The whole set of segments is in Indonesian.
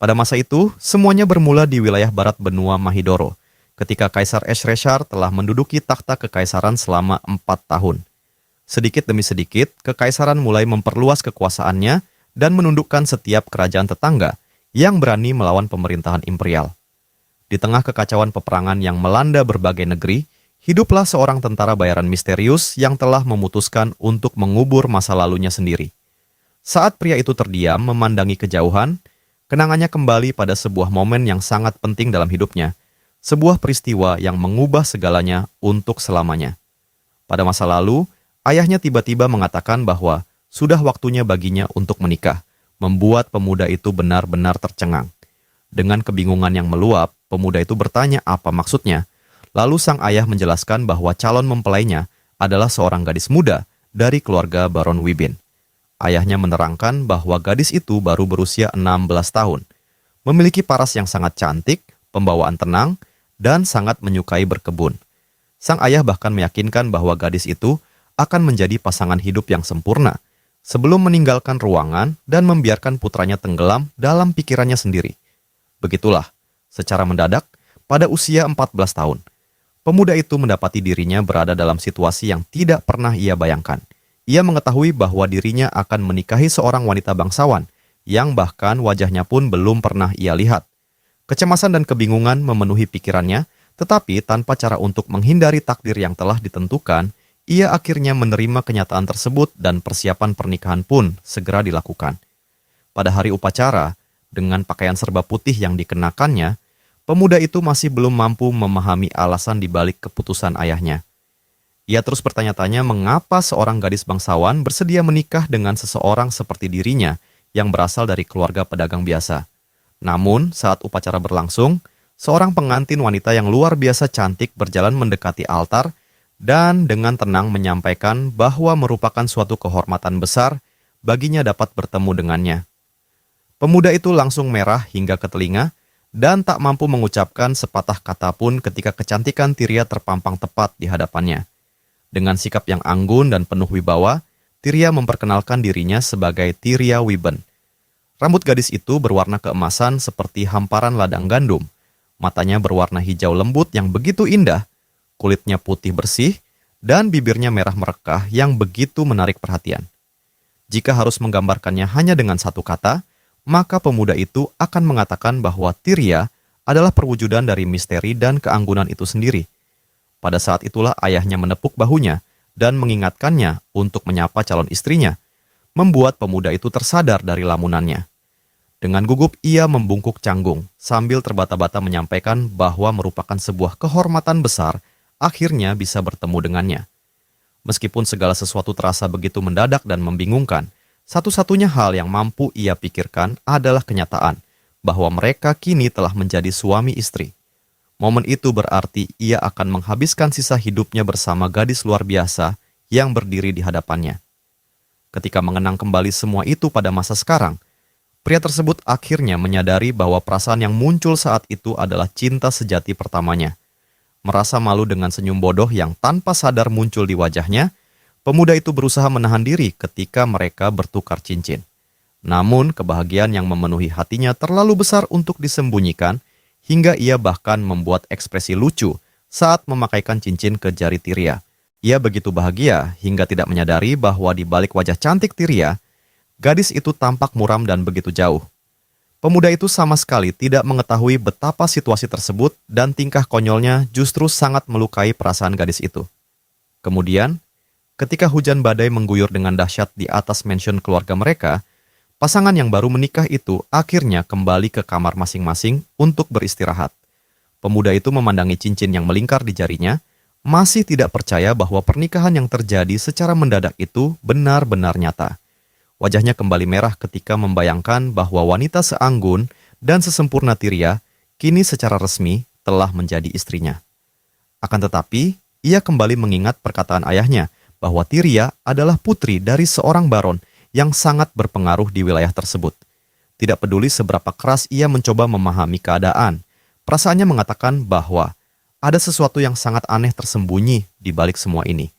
Pada masa itu, semuanya bermula di wilayah barat benua Mahidoro, ketika Kaisar Eshreshar telah menduduki takhta kekaisaran selama 4 tahun. Sedikit demi sedikit, kekaisaran mulai memperluas kekuasaannya dan menundukkan setiap kerajaan tetangga yang berani melawan pemerintahan imperial. Di tengah kekacauan peperangan yang melanda berbagai negeri, hiduplah seorang tentara bayaran misterius yang telah memutuskan untuk mengubur masa lalunya sendiri. Saat pria itu terdiam memandangi kejauhan, kenangannya kembali pada sebuah momen yang sangat penting dalam hidupnya, sebuah peristiwa yang mengubah segalanya untuk selamanya. Pada masa lalu, ayahnya tiba-tiba mengatakan bahwa sudah waktunya baginya untuk menikah, membuat pemuda itu benar-benar tercengang. Dengan kebingungan yang meluap, pemuda itu bertanya apa maksudnya. Lalu sang ayah menjelaskan bahwa calon mempelainya adalah seorang gadis muda dari keluarga Baron Wibin. Ayahnya menerangkan bahwa gadis itu baru berusia 16 tahun, memiliki paras yang sangat cantik, pembawaan tenang, dan sangat menyukai berkebun. Sang ayah bahkan meyakinkan bahwa gadis itu akan menjadi pasangan hidup yang sempurna, sebelum meninggalkan ruangan dan membiarkan putranya tenggelam dalam pikirannya sendiri. Begitulah, secara mendadak, pada usia 14 tahun, pemuda itu mendapati dirinya berada dalam situasi yang tidak pernah ia bayangkan. Ia mengetahui bahwa dirinya akan menikahi seorang wanita bangsawan, yang bahkan wajahnya pun belum pernah ia lihat. Kecemasan dan kebingungan memenuhi pikirannya, tetapi tanpa cara untuk menghindari takdir yang telah ditentukan, ia akhirnya menerima kenyataan tersebut dan persiapan pernikahan pun segera dilakukan. Pada hari upacara, dengan pakaian serba putih yang dikenakannya, pemuda itu masih belum mampu memahami alasan dibalik keputusan ayahnya. Ia terus bertanya-tanya mengapa seorang gadis bangsawan bersedia menikah dengan seseorang seperti dirinya yang berasal dari keluarga pedagang biasa. Namun, saat upacara berlangsung, seorang pengantin wanita yang luar biasa cantik berjalan mendekati altar dan dengan tenang menyampaikan bahwa merupakan suatu kehormatan besar baginya dapat bertemu dengannya. Pemuda itu langsung merah hingga ke telinga dan tak mampu mengucapkan sepatah kata pun ketika kecantikan Tyria terpampang tepat di hadapannya. Dengan sikap yang anggun dan penuh wibawa, Tyria memperkenalkan dirinya sebagai Tyria Wiben. Rambut gadis itu berwarna keemasan seperti hamparan ladang gandum. Matanya berwarna hijau lembut yang begitu indah, kulitnya putih bersih, dan bibirnya merah merekah yang begitu menarik perhatian. Jika harus menggambarkannya hanya dengan satu kata, maka pemuda itu akan mengatakan bahwa Tyria adalah perwujudan dari misteri dan keanggunan itu sendiri. Pada saat itulah ayahnya menepuk bahunya dan mengingatkannya untuk menyapa calon istrinya, membuat pemuda itu tersadar dari lamunannya. Dengan gugup ia membungkuk canggung sambil terbata-bata menyampaikan bahwa merupakan sebuah kehormatan besar akhirnya bisa bertemu dengannya. Meskipun segala sesuatu terasa begitu mendadak dan membingungkan, satu-satunya hal yang mampu ia pikirkan adalah kenyataan bahwa mereka kini telah menjadi suami istri. Momen itu berarti ia akan menghabiskan sisa hidupnya bersama gadis luar biasa yang berdiri di hadapannya. Ketika mengenang kembali semua itu pada masa sekarang, pria tersebut akhirnya menyadari bahwa perasaan yang muncul saat itu adalah cinta sejati pertamanya. Merasa malu dengan senyum bodoh yang tanpa sadar muncul di wajahnya, pemuda itu berusaha menahan diri ketika mereka bertukar cincin. Namun, kebahagiaan yang memenuhi hatinya terlalu besar untuk disembunyikan, hingga ia bahkan membuat ekspresi lucu saat memakaikan cincin ke jari Tyria. Ia begitu bahagia hingga tidak menyadari bahwa di balik wajah cantik Tyria, gadis itu tampak muram dan begitu jauh. Pemuda itu sama sekali tidak mengetahui betapa situasi tersebut dan tingkah konyolnya justru sangat melukai perasaan gadis itu. Kemudian, ketika hujan badai mengguyur dengan dahsyat di atas mansion keluarga mereka, pasangan yang baru menikah itu akhirnya kembali ke kamar masing-masing untuk beristirahat. Pemuda itu memandangi cincin yang melingkar di jarinya, masih tidak percaya bahwa pernikahan yang terjadi secara mendadak itu benar-benar nyata. Wajahnya kembali merah ketika membayangkan bahwa wanita seanggun dan sesempurna Tyria kini secara resmi telah menjadi istrinya. Akan tetapi, ia kembali mengingat perkataan ayahnya bahwa Tyria adalah putri dari seorang baron yang sangat berpengaruh di wilayah tersebut. Tidak peduli seberapa keras ia mencoba memahami keadaan, perasaannya mengatakan bahwa ada sesuatu yang sangat aneh tersembunyi di balik semua ini.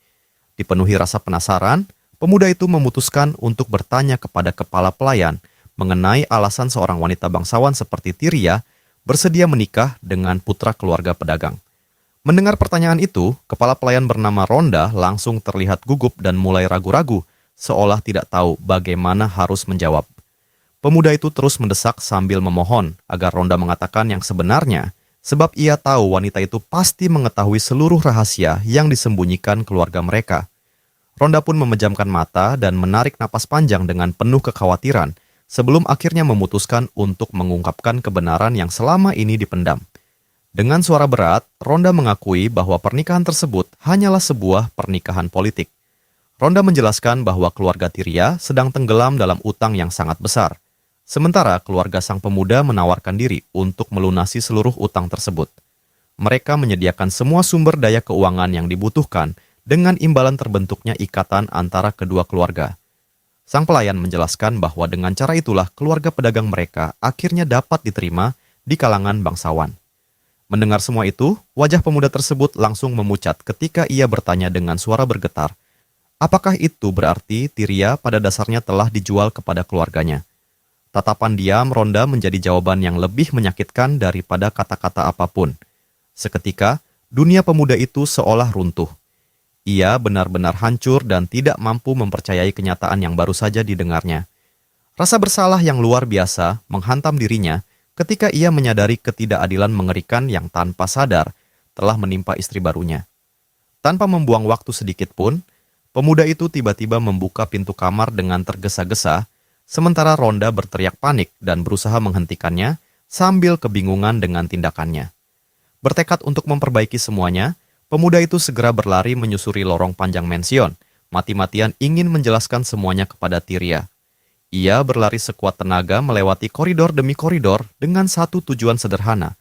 Dipenuhi rasa penasaran, pemuda itu memutuskan untuk bertanya kepada kepala pelayan mengenai alasan seorang wanita bangsawan seperti Tiria bersedia menikah dengan putra keluarga pedagang. Mendengar pertanyaan itu, kepala pelayan bernama Ronda langsung terlihat gugup dan mulai ragu-ragu, seolah tidak tahu bagaimana harus menjawab. Pemuda itu terus mendesak sambil memohon agar Ronda mengatakan yang sebenarnya, sebab ia tahu wanita itu pasti mengetahui seluruh rahasia yang disembunyikan keluarga mereka. Ronda pun memejamkan mata dan menarik napas panjang dengan penuh kekhawatiran sebelum akhirnya memutuskan untuk mengungkapkan kebenaran yang selama ini dipendam. Dengan suara berat, Ronda mengakui bahwa pernikahan tersebut hanyalah sebuah pernikahan politik. Ronda menjelaskan bahwa keluarga Tiria sedang tenggelam dalam utang yang sangat besar. Sementara keluarga sang pemuda menawarkan diri untuk melunasi seluruh utang tersebut. Mereka menyediakan semua sumber daya keuangan yang dibutuhkan dengan imbalan terbentuknya ikatan antara kedua keluarga. Sang pelayan menjelaskan bahwa dengan cara itulah keluarga pedagang mereka akhirnya dapat diterima di kalangan bangsawan. Mendengar semua itu, wajah pemuda tersebut langsung memucat ketika ia bertanya dengan suara bergetar, apakah itu berarti Tiria pada dasarnya telah dijual kepada keluarganya? Tatapan diam Ronda menjadi jawaban yang lebih menyakitkan daripada kata-kata apapun. Seketika, dunia pemuda itu seolah runtuh. Ia benar-benar hancur dan tidak mampu mempercayai kenyataan yang baru saja didengarnya. Rasa bersalah yang luar biasa menghantam dirinya ketika ia menyadari ketidakadilan mengerikan yang tanpa sadar telah menimpa istri barunya. Tanpa membuang waktu sedikit pun, pemuda itu tiba-tiba membuka pintu kamar dengan tergesa-gesa, sementara Ronda berteriak panik dan berusaha menghentikannya sambil kebingungan dengan tindakannya. Bertekad untuk memperbaiki semuanya, pemuda itu segera berlari menyusuri lorong panjang mension, mati-matian ingin menjelaskan semuanya kepada Tiria. Ia berlari sekuat tenaga melewati koridor demi koridor dengan satu tujuan sederhana,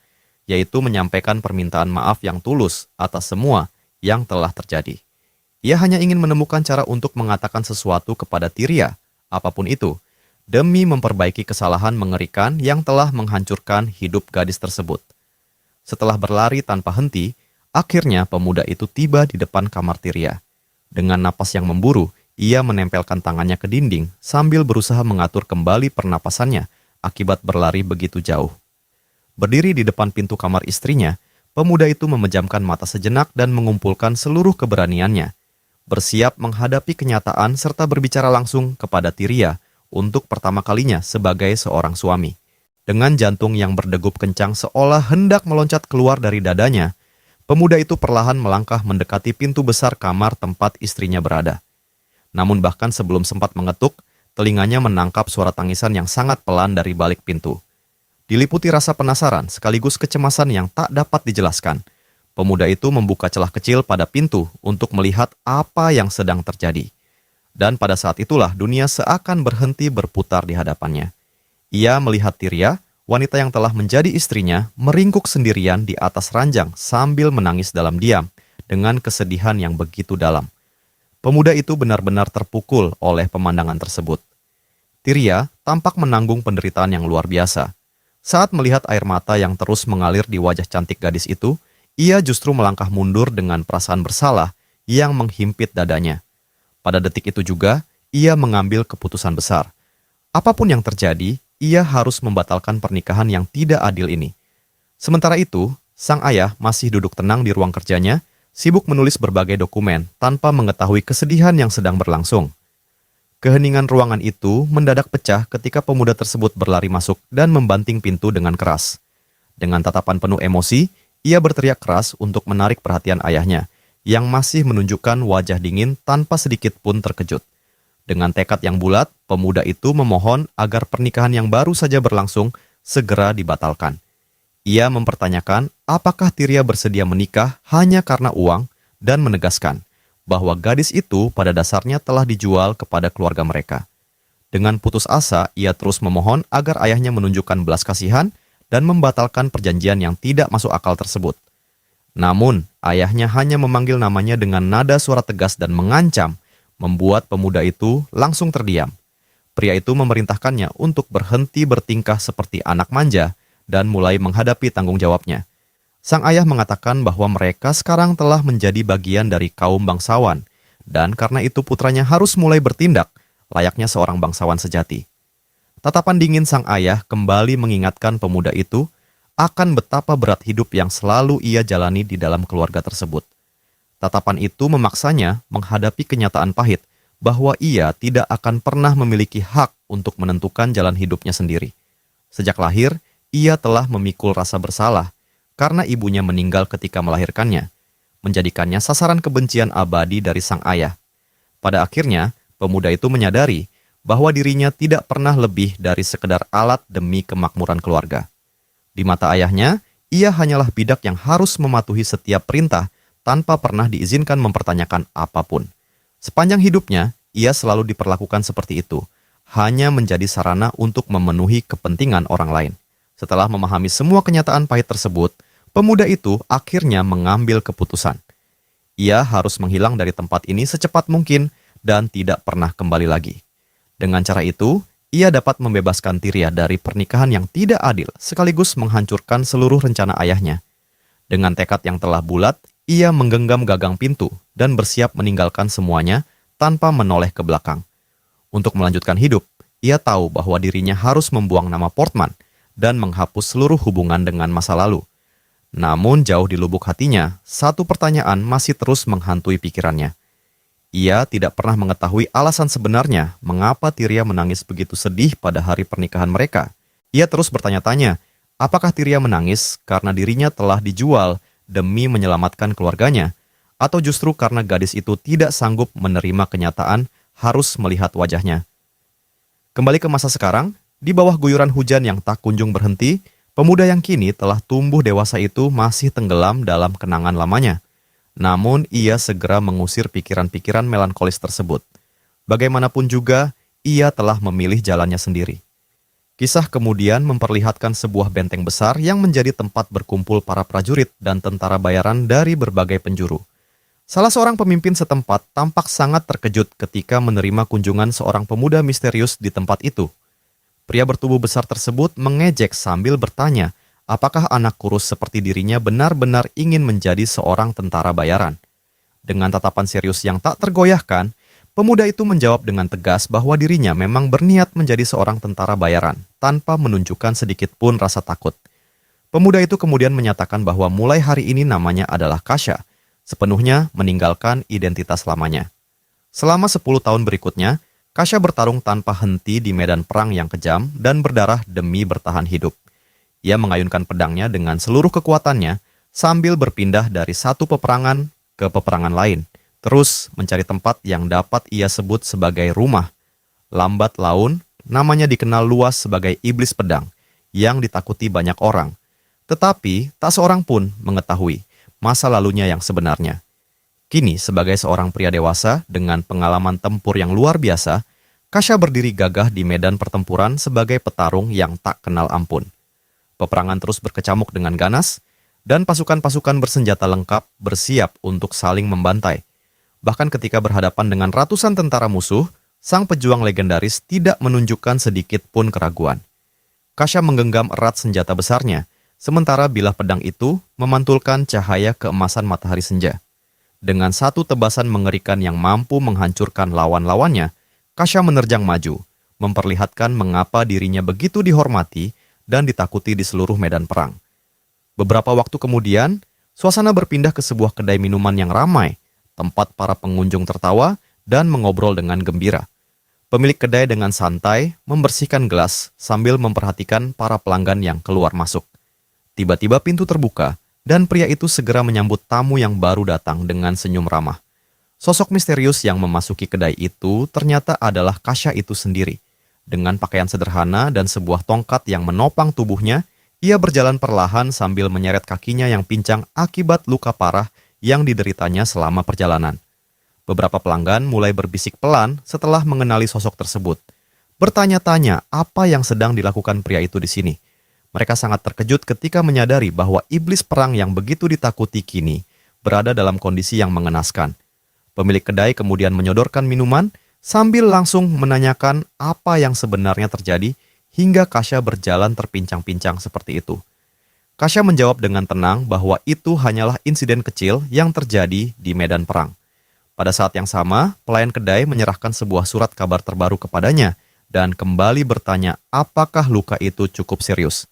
yaitu menyampaikan permintaan maaf yang tulus atas semua yang telah terjadi. Ia hanya ingin menemukan cara untuk mengatakan sesuatu kepada Tiria, apapun itu, demi memperbaiki kesalahan mengerikan yang telah menghancurkan hidup gadis tersebut. Setelah berlari tanpa henti, akhirnya pemuda itu tiba di depan kamar Tiria. Dengan napas yang memburu, ia menempelkan tangannya ke dinding sambil berusaha mengatur kembali pernapasannya akibat berlari begitu jauh. Berdiri di depan pintu kamar istrinya, pemuda itu memejamkan mata sejenak dan mengumpulkan seluruh keberaniannya, bersiap menghadapi kenyataan serta berbicara langsung kepada Tiria untuk pertama kalinya sebagai seorang suami. Dengan jantung yang berdegup kencang seolah hendak meloncat keluar dari dadanya, pemuda itu perlahan melangkah mendekati pintu besar kamar tempat istrinya berada. Namun bahkan sebelum sempat mengetuk, telinganya menangkap suara tangisan yang sangat pelan dari balik pintu. Diliputi rasa penasaran sekaligus kecemasan yang tak dapat dijelaskan, pemuda itu membuka celah kecil pada pintu untuk melihat apa yang sedang terjadi. Dan pada saat itulah dunia seakan berhenti berputar di hadapannya. Ia melihat Tiria, wanita yang telah menjadi istrinya, meringkuk sendirian di atas ranjang sambil menangis dalam diam dengan kesedihan yang begitu dalam. Pemuda itu benar-benar terpukul oleh pemandangan tersebut. Tiria tampak menanggung penderitaan yang luar biasa. Saat melihat air mata yang terus mengalir di wajah cantik gadis itu, ia justru melangkah mundur dengan perasaan bersalah yang menghimpit dadanya. Pada detik itu juga, ia mengambil keputusan besar. Apapun yang terjadi, ia harus membatalkan pernikahan yang tidak adil ini. Sementara itu, sang ayah masih duduk tenang di ruang kerjanya, sibuk menulis berbagai dokumen tanpa mengetahui kesedihan yang sedang berlangsung. Keheningan ruangan itu mendadak pecah ketika pemuda tersebut berlari masuk dan membanting pintu dengan keras. Dengan tatapan penuh emosi, ia berteriak keras untuk menarik perhatian ayahnya, yang masih menunjukkan wajah dingin tanpa sedikit pun terkejut. Dengan tekad yang bulat, pemuda itu memohon agar pernikahan yang baru saja berlangsung segera dibatalkan. Ia mempertanyakan apakah Tiria bersedia menikah hanya karena uang dan menegaskan bahwa gadis itu pada dasarnya telah dijual kepada keluarga mereka. Dengan putus asa, ia terus memohon agar ayahnya menunjukkan belas kasihan dan membatalkan perjanjian yang tidak masuk akal tersebut. Namun, ayahnya hanya memanggil namanya dengan nada suara tegas dan mengancam, membuat pemuda itu langsung terdiam. Pria itu memerintahkannya untuk berhenti bertingkah seperti anak manja dan mulai menghadapi tanggung jawabnya. Sang ayah mengatakan bahwa mereka sekarang telah menjadi bagian dari kaum bangsawan, dan karena itu putranya harus mulai bertindak layaknya seorang bangsawan sejati. Tatapan dingin sang ayah kembali mengingatkan pemuda itu akan betapa berat hidup yang selalu ia jalani di dalam keluarga tersebut. Tatapan itu memaksanya menghadapi kenyataan pahit bahwa ia tidak akan pernah memiliki hak untuk menentukan jalan hidupnya sendiri. Sejak lahir, ia telah memikul rasa bersalah karena ibunya meninggal ketika melahirkannya, menjadikannya sasaran kebencian abadi dari sang ayah. Pada akhirnya, pemuda itu menyadari bahwa dirinya tidak pernah lebih dari sekedar alat demi kemakmuran keluarga. Di mata ayahnya, ia hanyalah bidak yang harus mematuhi setiap perintah tanpa pernah diizinkan mempertanyakan apapun. Sepanjang hidupnya, ia selalu diperlakukan seperti itu, hanya menjadi sarana untuk memenuhi kepentingan orang lain. Setelah memahami semua kenyataan pahit tersebut, pemuda itu akhirnya mengambil keputusan. Ia harus menghilang dari tempat ini secepat mungkin dan tidak pernah kembali lagi. Dengan cara itu, ia dapat membebaskan Tirya dari pernikahan yang tidak adil sekaligus menghancurkan seluruh rencana ayahnya. Dengan tekad yang telah bulat, ia menggenggam gagang pintu dan bersiap meninggalkan semuanya tanpa menoleh ke belakang. Untuk melanjutkan hidup, ia tahu bahwa dirinya harus membuang nama Portman dan menghapus seluruh hubungan dengan masa lalu. Namun jauh di lubuk hatinya, satu pertanyaan masih terus menghantui pikirannya. Ia tidak pernah mengetahui alasan sebenarnya mengapa Tirya menangis begitu sedih pada hari pernikahan mereka. Ia terus bertanya-tanya, apakah Tirya menangis karena dirinya telah dijual demi menyelamatkan keluarganya, atau justru karena gadis itu tidak sanggup menerima kenyataan harus melihat wajahnya. Kembali ke masa sekarang, di bawah guyuran hujan yang tak kunjung berhenti, pemuda yang kini telah tumbuh dewasa itu masih tenggelam dalam kenangan lamanya. Namun ia segera mengusir pikiran-pikiran melankolis tersebut. Bagaimanapun juga, ia telah memilih jalannya sendiri. Kisah kemudian memperlihatkan sebuah benteng besar yang menjadi tempat berkumpul para prajurit dan tentara bayaran dari berbagai penjuru. Salah seorang pemimpin setempat tampak sangat terkejut ketika menerima kunjungan seorang pemuda misterius di tempat itu. Pria bertubuh besar tersebut mengejek sambil bertanya, apakah anak kurus seperti dirinya benar-benar ingin menjadi seorang tentara bayaran? Dengan tatapan serius yang tak tergoyahkan, pemuda itu menjawab dengan tegas bahwa dirinya memang berniat menjadi seorang tentara bayaran, tanpa menunjukkan sedikit pun rasa takut. Pemuda itu kemudian menyatakan bahwa mulai hari ini namanya adalah Kasha, sepenuhnya meninggalkan identitas lamanya. Selama 10 tahun berikutnya, Kasha bertarung tanpa henti di medan perang yang kejam dan berdarah demi bertahan hidup. Ia mengayunkan pedangnya dengan seluruh kekuatannya sambil berpindah dari satu peperangan ke peperangan lain, terus mencari tempat yang dapat ia sebut sebagai rumah. Lambat laun, namanya dikenal luas sebagai iblis pedang, yang ditakuti banyak orang. Tetapi, tak seorang pun mengetahui masa lalunya yang sebenarnya. Kini, sebagai seorang pria dewasa dengan pengalaman tempur yang luar biasa, Kasha berdiri gagah di medan pertempuran sebagai petarung yang tak kenal ampun. Peperangan terus berkecamuk dengan ganas, dan pasukan-pasukan bersenjata lengkap bersiap untuk saling membantai. Bahkan ketika berhadapan dengan ratusan tentara musuh, sang pejuang legendaris tidak menunjukkan sedikit pun keraguan. Kasha menggenggam erat senjata besarnya, sementara bilah pedang itu memantulkan cahaya keemasan matahari senja. Dengan satu tebasan mengerikan yang mampu menghancurkan lawan-lawannya, Kasha menerjang maju, memperlihatkan mengapa dirinya begitu dihormati dan ditakuti di seluruh medan perang. Beberapa waktu kemudian, suasana berpindah ke sebuah kedai minuman yang ramai, tempat para pengunjung tertawa dan mengobrol dengan gembira. Pemilik kedai dengan santai membersihkan gelas sambil memperhatikan para pelanggan yang keluar masuk. Tiba-tiba pintu terbuka, dan pria itu segera menyambut tamu yang baru datang dengan senyum ramah. Sosok misterius yang memasuki kedai itu ternyata adalah Kasha itu sendiri. Dengan pakaian sederhana dan sebuah tongkat yang menopang tubuhnya, ia berjalan perlahan sambil menyeret kakinya yang pincang akibat luka parah yang dideritanya selama perjalanan. Beberapa pelanggan mulai berbisik pelan setelah mengenali sosok tersebut. Bertanya-tanya apa yang sedang dilakukan pria itu di sini. Mereka sangat terkejut ketika menyadari bahwa iblis perang yang begitu ditakuti kini berada dalam kondisi yang mengenaskan. Pemilik kedai kemudian menyodorkan minuman sambil langsung menanyakan apa yang sebenarnya terjadi hingga Kasha berjalan terpincang-pincang seperti itu. Kasha menjawab dengan tenang bahwa itu hanyalah insiden kecil yang terjadi di medan perang. Pada saat yang sama, pelayan kedai menyerahkan sebuah surat kabar terbaru kepadanya dan kembali bertanya apakah luka itu cukup serius.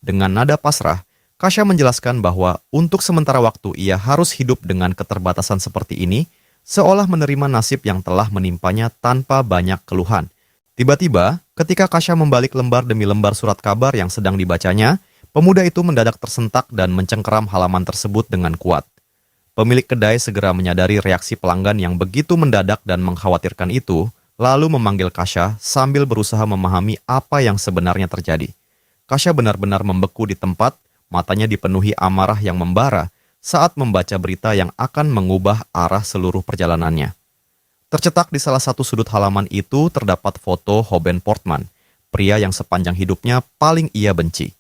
Dengan nada pasrah, Kasha menjelaskan bahwa untuk sementara waktu ia harus hidup dengan keterbatasan seperti ini, seolah menerima nasib yang telah menimpanya tanpa banyak keluhan. Tiba-tiba, ketika Kasha membalik lembar demi lembar surat kabar yang sedang dibacanya, pemuda itu mendadak tersentak dan mencengkeram halaman tersebut dengan kuat. Pemilik kedai segera menyadari reaksi pelanggan yang begitu mendadak dan mengkhawatirkan itu, lalu memanggil Kasha sambil berusaha memahami apa yang sebenarnya terjadi. Kasha benar-benar membeku di tempat, matanya dipenuhi amarah yang membara saat membaca berita yang akan mengubah arah seluruh perjalanannya. Tercetak di salah satu sudut halaman itu terdapat foto Hoben Portman, pria yang sepanjang hidupnya paling ia benci.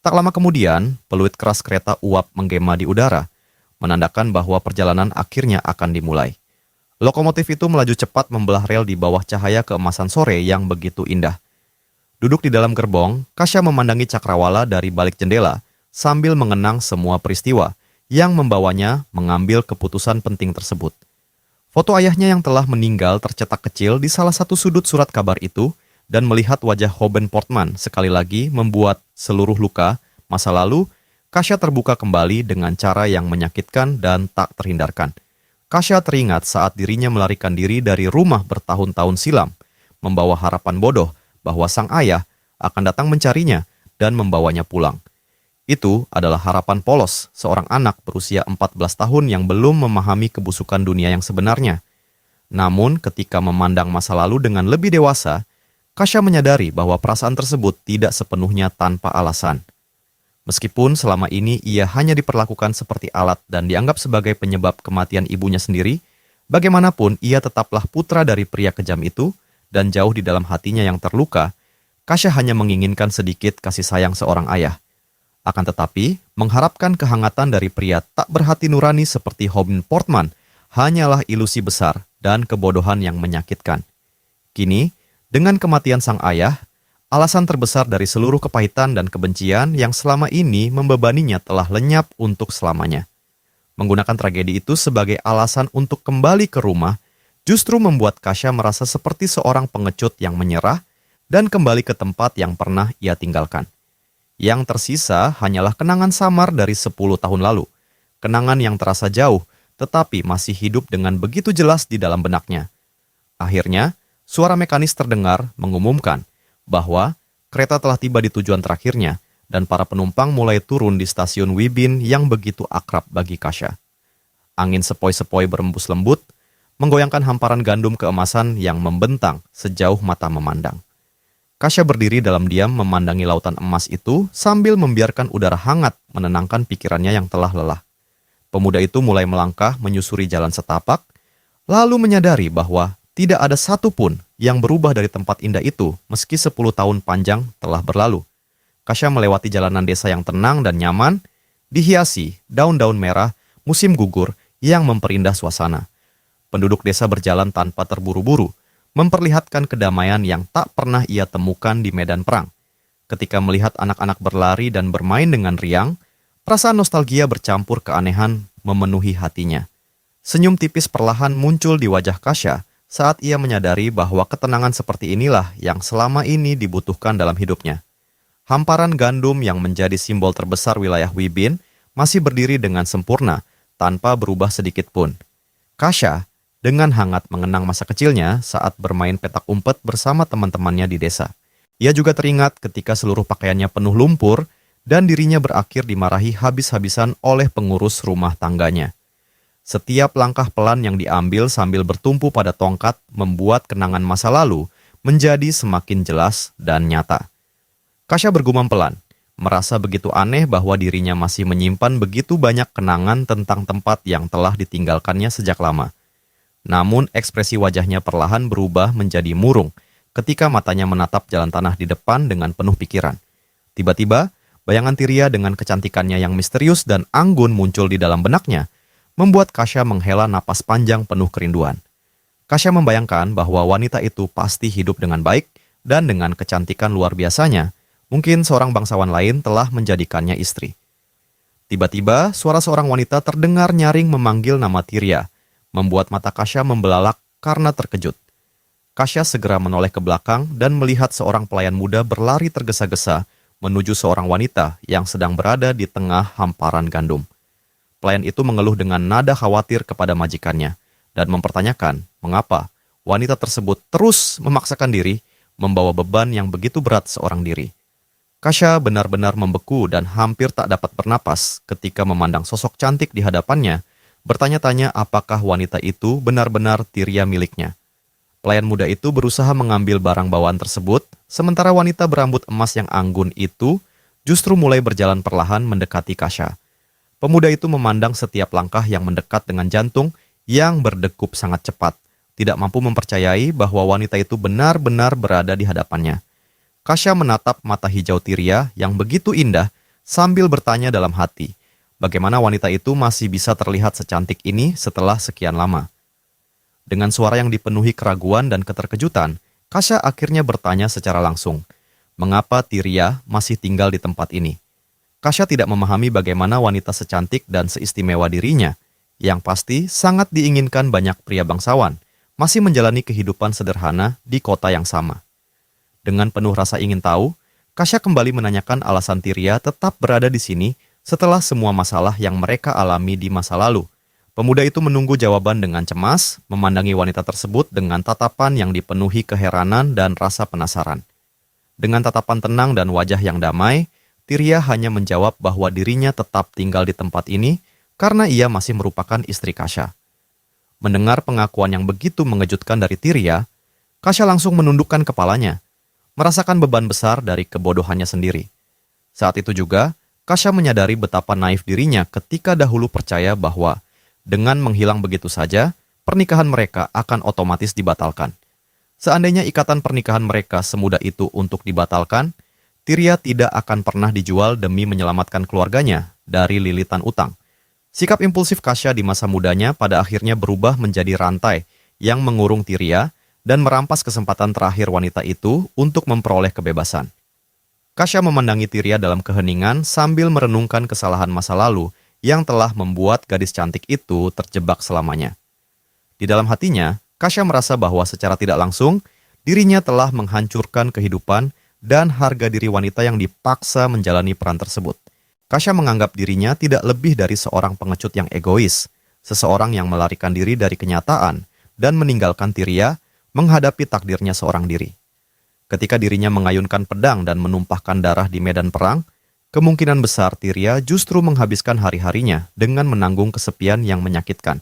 Tak lama kemudian, peluit keras kereta uap menggema di udara, menandakan bahwa perjalanan akhirnya akan dimulai. Lokomotif itu melaju cepat membelah rel di bawah cahaya keemasan sore yang begitu indah. Duduk di dalam gerbong, Kasha memandangi cakrawala dari balik jendela sambil mengenang semua peristiwa yang membawanya mengambil keputusan penting tersebut. Foto ayahnya yang telah meninggal tercetak kecil di salah satu sudut surat kabar itu, dan melihat wajah Hoben Portman sekali lagi membuat seluruh luka masa lalu Kasha terbuka kembali dengan cara yang menyakitkan dan tak terhindarkan. Kasha teringat saat dirinya melarikan diri dari rumah bertahun-tahun silam, membawa harapan bodoh bahwa sang ayah akan datang mencarinya dan membawanya pulang. Itu adalah harapan polos seorang anak berusia 14 tahun yang belum memahami kebusukan dunia yang sebenarnya. Namun ketika memandang masa lalu dengan lebih dewasa, Kasha menyadari bahwa perasaan tersebut tidak sepenuhnya tanpa alasan. Meskipun selama ini ia hanya diperlakukan seperti alat dan dianggap sebagai penyebab kematian ibunya sendiri, bagaimanapun ia tetaplah putra dari pria kejam itu, dan jauh di dalam hatinya yang terluka, Kasha hanya menginginkan sedikit kasih sayang seorang ayah. Akan tetapi, mengharapkan kehangatan dari pria tak berhati nurani seperti Hoben Portman hanyalah ilusi besar dan kebodohan yang menyakitkan. Kini, dengan kematian sang ayah, alasan terbesar dari seluruh kepahitan dan kebencian yang selama ini membebaninya telah lenyap untuk selamanya. Menggunakan tragedi itu sebagai alasan untuk kembali ke rumah, justru membuat Kasha merasa seperti seorang pengecut yang menyerah dan kembali ke tempat yang pernah ia tinggalkan. Yang tersisa hanyalah kenangan samar dari 10 tahun lalu. Kenangan yang terasa jauh, tetapi masih hidup dengan begitu jelas di dalam benaknya. Akhirnya, suara mekanis terdengar mengumumkan bahwa kereta telah tiba di tujuan terakhirnya dan para penumpang mulai turun di stasiun Wibin yang begitu akrab bagi Kasha. Angin sepoi-sepoi berembus lembut, menggoyangkan hamparan gandum keemasan yang membentang sejauh mata memandang. Kasha berdiri dalam diam memandangi lautan emas itu sambil membiarkan udara hangat menenangkan pikirannya yang telah lelah. Pemuda itu mulai melangkah menyusuri jalan setapak, lalu menyadari bahwa tidak ada satupun yang berubah dari tempat indah itu meski 10 tahun panjang telah berlalu. Kasha melewati jalanan desa yang tenang dan nyaman, dihiasi daun-daun merah musim gugur yang memperindah suasana. Penduduk desa berjalan tanpa terburu-buru, memperlihatkan kedamaian yang tak pernah ia temukan di medan perang. Ketika melihat anak-anak berlari dan bermain dengan riang, perasaan nostalgia bercampur keanehan memenuhi hatinya. Senyum tipis perlahan muncul di wajah Kasha saat ia menyadari bahwa ketenangan seperti inilah yang selama ini dibutuhkan dalam hidupnya. Hamparan gandum yang menjadi simbol terbesar wilayah Wibin masih berdiri dengan sempurna tanpa berubah sedikit pun. Kasha dengan hangat mengenang masa kecilnya saat bermain petak umpet bersama teman-temannya di desa. Ia juga teringat ketika seluruh pakaiannya penuh lumpur dan dirinya berakhir dimarahi habis-habisan oleh pengurus rumah tangganya. Setiap langkah pelan yang diambil sambil bertumpu pada tongkat membuat kenangan masa lalu menjadi semakin jelas dan nyata. Kasha bergumam pelan, merasa begitu aneh bahwa dirinya masih menyimpan begitu banyak kenangan tentang tempat yang telah ditinggalkannya sejak lama. Namun ekspresi wajahnya perlahan berubah menjadi murung ketika matanya menatap jalan tanah di depan dengan penuh pikiran. Tiba-tiba, bayangan Tyria dengan kecantikannya yang misterius dan anggun muncul di dalam benaknya, membuat Kasha menghela napas panjang penuh kerinduan. Kasha membayangkan bahwa wanita itu pasti hidup dengan baik dan dengan kecantikan luar biasanya, mungkin seorang bangsawan lain telah menjadikannya istri. Tiba-tiba, suara seorang wanita terdengar nyaring memanggil nama Tyria, membuat mata Kasha membelalak karena terkejut. Kasya segera menoleh ke belakang dan melihat seorang pelayan muda berlari tergesa-gesa menuju seorang wanita yang sedang berada di tengah hamparan gandum. Pelayan itu mengeluh dengan nada khawatir kepada majikannya dan mempertanyakan mengapa wanita tersebut terus memaksakan diri membawa beban yang begitu berat seorang diri. Kasya benar-benar membeku dan hampir tak dapat bernapas ketika memandang sosok cantik di hadapannya, bertanya-tanya apakah wanita itu benar-benar Tirya miliknya. Pelayan muda itu berusaha mengambil barang bawaan tersebut, sementara wanita berambut emas yang anggun itu justru mulai berjalan perlahan mendekati Kasya. Pemuda itu memandang setiap langkah yang mendekat dengan jantung yang berdegup sangat cepat, tidak mampu mempercayai bahwa wanita itu benar-benar berada di hadapannya. Kasya menatap mata hijau Tirya yang begitu indah sambil bertanya dalam hati, bagaimana wanita itu masih bisa terlihat secantik ini setelah sekian lama. Dengan suara yang dipenuhi keraguan dan keterkejutan, Kasya akhirnya bertanya secara langsung, mengapa Tirya masih tinggal di tempat ini? Kasya tidak memahami bagaimana wanita secantik dan seistimewa dirinya, yang pasti sangat diinginkan banyak pria bangsawan, masih menjalani kehidupan sederhana di kota yang sama. Dengan penuh rasa ingin tahu, Kasya kembali menanyakan alasan Tirya tetap berada di sini setelah semua masalah yang mereka alami di masa lalu. Pemuda itu menunggu jawaban dengan cemas, memandangi wanita tersebut dengan tatapan yang dipenuhi keheranan dan rasa penasaran. Dengan tatapan tenang dan wajah yang damai, Tirya hanya menjawab bahwa dirinya tetap tinggal di tempat ini karena ia masih merupakan istri Kasya. Mendengar pengakuan yang begitu mengejutkan dari Tirya, Kasya langsung menundukkan kepalanya, merasakan beban besar dari kebodohannya sendiri. Saat itu juga, Kasya menyadari betapa naif dirinya ketika dahulu percaya bahwa dengan menghilang begitu saja, pernikahan mereka akan otomatis dibatalkan. Seandainya ikatan pernikahan mereka semudah itu untuk dibatalkan, Tirya tidak akan pernah dijual demi menyelamatkan keluarganya dari lilitan utang. Sikap impulsif Kasya di masa mudanya pada akhirnya berubah menjadi rantai yang mengurung Tirya dan merampas kesempatan terakhir wanita itu untuk memperoleh kebebasan. Kasya memandangi Tirya dalam keheningan sambil merenungkan kesalahan masa lalu yang telah membuat gadis cantik itu terjebak selamanya. Di dalam hatinya, Kasya merasa bahwa secara tidak langsung, dirinya telah menghancurkan kehidupan dan harga diri wanita yang dipaksa menjalani peran tersebut. Kasya menganggap dirinya tidak lebih dari seorang pengecut yang egois, seseorang yang melarikan diri dari kenyataan dan meninggalkan Tirya menghadapi takdirnya seorang diri. Ketika dirinya mengayunkan pedang dan menumpahkan darah di medan perang, kemungkinan besar Tirya justru menghabiskan hari-harinya dengan menanggung kesepian yang menyakitkan.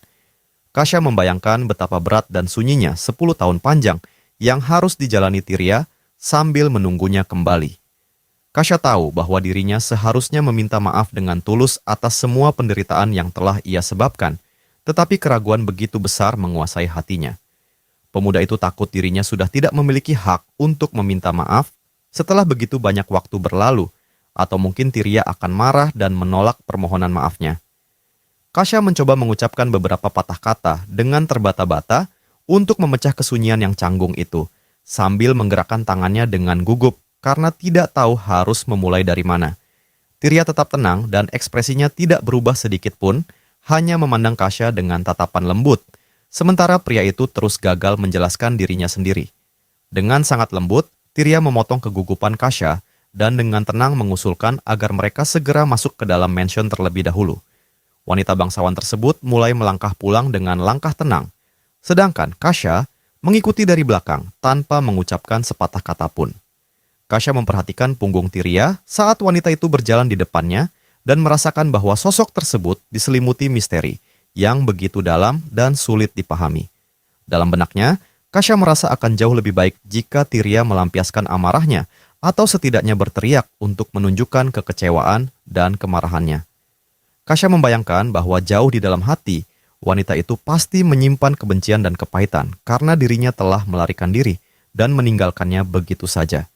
Kasya membayangkan betapa berat dan sunyinya 10 tahun panjang yang harus dijalani Tirya sambil menunggunya kembali. Kasya tahu bahwa dirinya seharusnya meminta maaf dengan tulus atas semua penderitaan yang telah ia sebabkan, tetapi keraguan begitu besar menguasai hatinya. Pemuda itu takut dirinya sudah tidak memiliki hak untuk meminta maaf setelah begitu banyak waktu berlalu, atau mungkin Tirya akan marah dan menolak permohonan maafnya. Kasya mencoba mengucapkan beberapa patah kata dengan terbata-bata untuk memecah kesunyian yang canggung itu, sambil menggerakkan tangannya dengan gugup karena tidak tahu harus memulai dari mana. Tirya tetap tenang dan ekspresinya tidak berubah sedikit pun, hanya memandang Kasya dengan tatapan lembut, sementara pria itu terus gagal menjelaskan dirinya sendiri. Dengan sangat lembut, Tirya memotong kegugupan Kasya dan dengan tenang mengusulkan agar mereka segera masuk ke dalam mansion terlebih dahulu. Wanita bangsawan tersebut mulai melangkah pulang dengan langkah tenang, sedangkan Kasya mengikuti dari belakang tanpa mengucapkan sepatah kata pun. Kasya memperhatikan punggung Tirya saat wanita itu berjalan di depannya dan merasakan bahwa sosok tersebut diselimuti misteri yang begitu dalam dan sulit dipahami. Dalam benaknya, Kasya merasa akan jauh lebih baik jika Tirya melampiaskan amarahnya atau setidaknya berteriak untuk menunjukkan kekecewaan dan kemarahannya. Kasya membayangkan bahwa jauh di dalam hati, wanita itu pasti menyimpan kebencian dan kepahitan karena dirinya telah melarikan diri dan meninggalkannya begitu saja.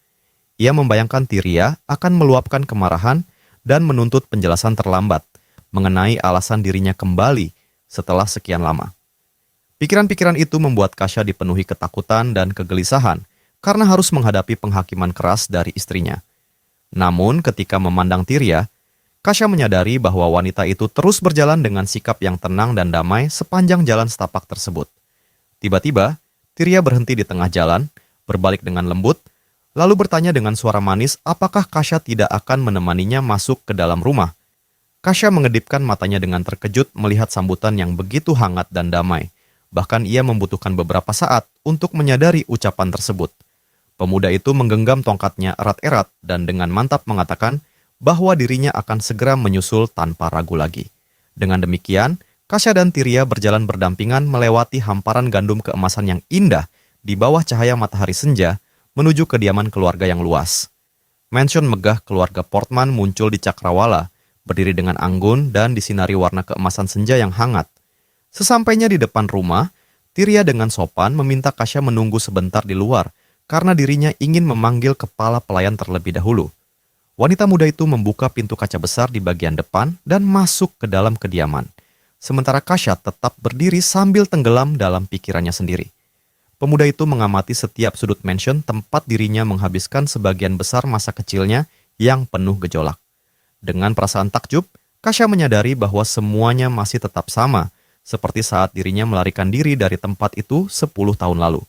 Ia membayangkan Tirya akan meluapkan kemarahan dan menuntut penjelasan terlambat mengenai alasan dirinya kembali setelah sekian lama. Pikiran-pikiran itu membuat Kasya dipenuhi ketakutan dan kegelisahan karena harus menghadapi penghakiman keras dari istrinya. Namun ketika memandang Tirya, Kasya menyadari bahwa wanita itu terus berjalan dengan sikap yang tenang dan damai sepanjang jalan setapak tersebut. Tiba-tiba, Tyria berhenti di tengah jalan, berbalik dengan lembut, lalu bertanya dengan suara manis apakah Kasia tidak akan menemaninya masuk ke dalam rumah. Kasia mengedipkan matanya dengan terkejut melihat sambutan yang begitu hangat dan damai. Bahkan ia membutuhkan beberapa saat untuk menyadari ucapan tersebut. Pemuda itu menggenggam tongkatnya erat-erat dan dengan mantap mengatakan bahwa dirinya akan segera menyusul tanpa ragu lagi. Dengan demikian, Kasia dan Tyria berjalan berdampingan melewati hamparan gandum keemasan yang indah di bawah cahaya matahari senja menuju kediaman keluarga yang luas. Mansion megah keluarga Portman muncul di cakrawala, berdiri dengan anggun dan disinari warna keemasan senja yang hangat. Sesampainya di depan rumah, Tyria dengan sopan meminta Kasia menunggu sebentar di luar karena dirinya ingin memanggil kepala pelayan terlebih dahulu. Wanita muda itu membuka pintu kaca besar di bagian depan dan masuk ke dalam kediaman. Sementara Kasia tetap berdiri sambil tenggelam dalam pikirannya sendiri. Pemuda itu mengamati setiap sudut mansion tempat dirinya menghabiskan sebagian besar masa kecilnya yang penuh gejolak. Dengan perasaan takjub, Kasia menyadari bahwa semuanya masih tetap sama, seperti saat dirinya melarikan diri dari tempat itu 10 tahun lalu.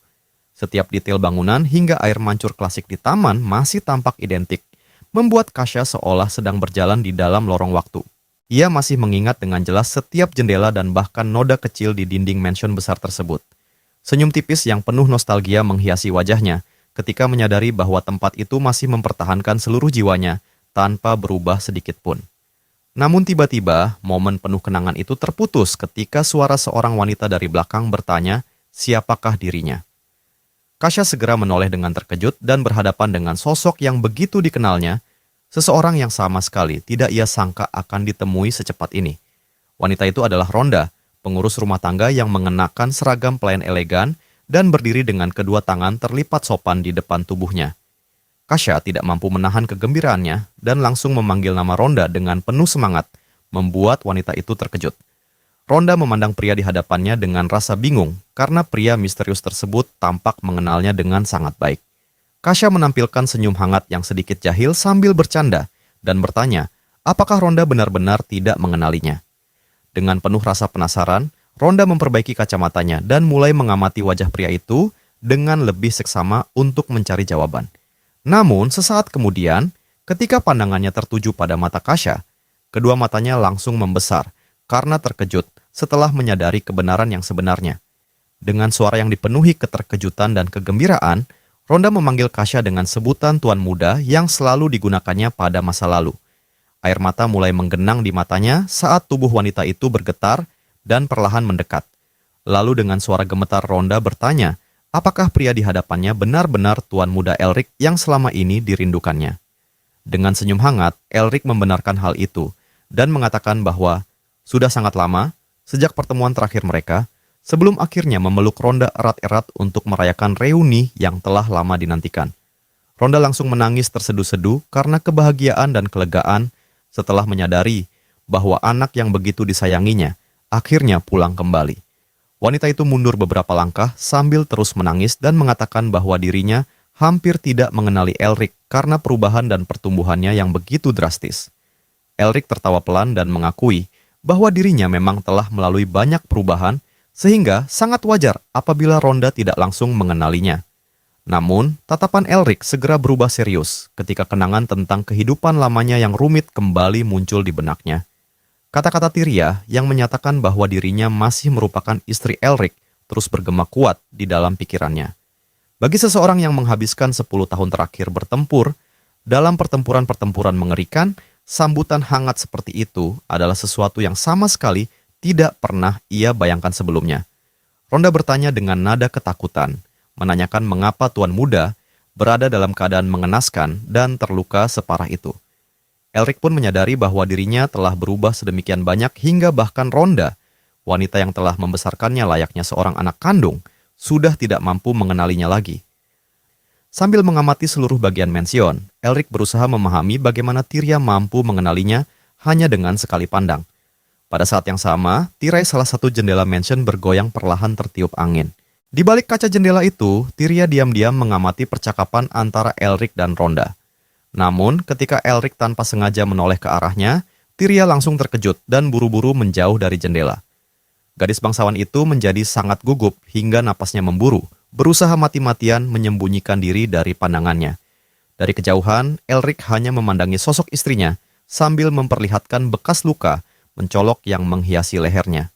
Setiap detail bangunan hingga air mancur klasik di taman masih tampak identik, membuat Kasia seolah sedang berjalan di dalam lorong waktu. Ia masih mengingat dengan jelas setiap jendela dan bahkan noda kecil di dinding mansion besar tersebut. Senyum tipis yang penuh nostalgia menghiasi wajahnya ketika menyadari bahwa tempat itu masih mempertahankan seluruh jiwanya tanpa berubah sedikit pun. Namun tiba-tiba, momen penuh kenangan itu terputus ketika suara seorang wanita dari belakang bertanya, siapakah dirinya? Kasia segera menoleh dengan terkejut dan berhadapan dengan sosok yang begitu dikenalnya, seseorang yang sama sekali tidak ia sangka akan ditemui secepat ini. Wanita itu adalah Rhonda, pengurus rumah tangga yang mengenakan seragam pelayan elegan dan berdiri dengan kedua tangan terlipat sopan di depan tubuhnya. Kasia tidak mampu menahan kegembiraannya dan langsung memanggil nama Rhonda dengan penuh semangat, membuat wanita itu terkejut. Rhonda memandang pria di hadapannya dengan rasa bingung karena pria misterius tersebut tampak mengenalnya dengan sangat baik. Kasia menampilkan senyum hangat yang sedikit jahil sambil bercanda dan bertanya, apakah Rhonda benar-benar tidak mengenalinya? Dengan penuh rasa penasaran, Rhonda memperbaiki kacamatanya dan mulai mengamati wajah pria itu dengan lebih seksama untuk mencari jawaban. Namun, sesaat kemudian, ketika pandangannya tertuju pada mata Kasia, kedua matanya langsung membesar karena terkejut setelah menyadari kebenaran yang sebenarnya. Dengan suara yang dipenuhi keterkejutan dan kegembiraan, Rhonda memanggil Kasia dengan sebutan tuan muda yang selalu digunakannya pada masa lalu. Air mata mulai menggenang di matanya saat tubuh wanita itu bergetar dan perlahan mendekat. Lalu dengan suara gemetar Rhonda bertanya, apakah pria di hadapannya benar-benar tuan muda Elric yang selama ini dirindukannya? Dengan senyum hangat, Elric membenarkan hal itu dan mengatakan bahwa sudah sangat lama, sejak pertemuan terakhir mereka, sebelum akhirnya memeluk Rhonda erat-erat untuk merayakan reuni yang telah lama dinantikan. Rhonda langsung menangis terseduh-seduh karena kebahagiaan dan kelegaan setelah menyadari bahwa anak yang begitu disayanginya akhirnya pulang kembali. Wanita itu mundur beberapa langkah sambil terus menangis dan mengatakan bahwa dirinya hampir tidak mengenali Elric karena perubahan dan pertumbuhannya yang begitu drastis. Elric tertawa pelan dan mengakui bahwa dirinya memang telah melalui banyak perubahan, sehingga sangat wajar apabila Rhonda tidak langsung mengenalinya. Namun, tatapan Elric segera berubah serius ketika kenangan tentang kehidupan lamanya yang rumit kembali muncul di benaknya. Kata-kata Tyria yang menyatakan bahwa dirinya masih merupakan istri Elric terus bergema kuat di dalam pikirannya. Bagi seseorang yang menghabiskan 10 tahun terakhir bertempur, dalam pertempuran-pertempuran mengerikan, sambutan hangat seperti itu adalah sesuatu yang sama sekali tidak pernah ia bayangkan sebelumnya. Rhonda bertanya dengan nada ketakutan, menanyakan mengapa tuan muda berada dalam keadaan mengenaskan dan terluka separah itu. Elric pun menyadari bahwa dirinya telah berubah sedemikian banyak hingga bahkan Rhonda, wanita yang telah membesarkannya layaknya seorang anak kandung, sudah tidak mampu mengenalinya lagi. Sambil mengamati seluruh bagian mansion, Elric berusaha memahami bagaimana Tyria mampu mengenalinya hanya dengan sekali pandang. Pada saat yang sama, tirai salah satu jendela mansion bergoyang perlahan tertiup angin. Di balik kaca jendela itu, Tyria diam-diam mengamati percakapan antara Elric dan Rhonda. Namun, ketika Elric tanpa sengaja menoleh ke arahnya, Tyria langsung terkejut dan buru-buru menjauh dari jendela. Gadis bangsawan itu menjadi sangat gugup hingga napasnya memburu, berusaha mati-matian menyembunyikan diri dari pandangannya. Dari kejauhan, Elric hanya memandangi sosok istrinya sambil memperlihatkan bekas luka mencolok yang menghiasi lehernya.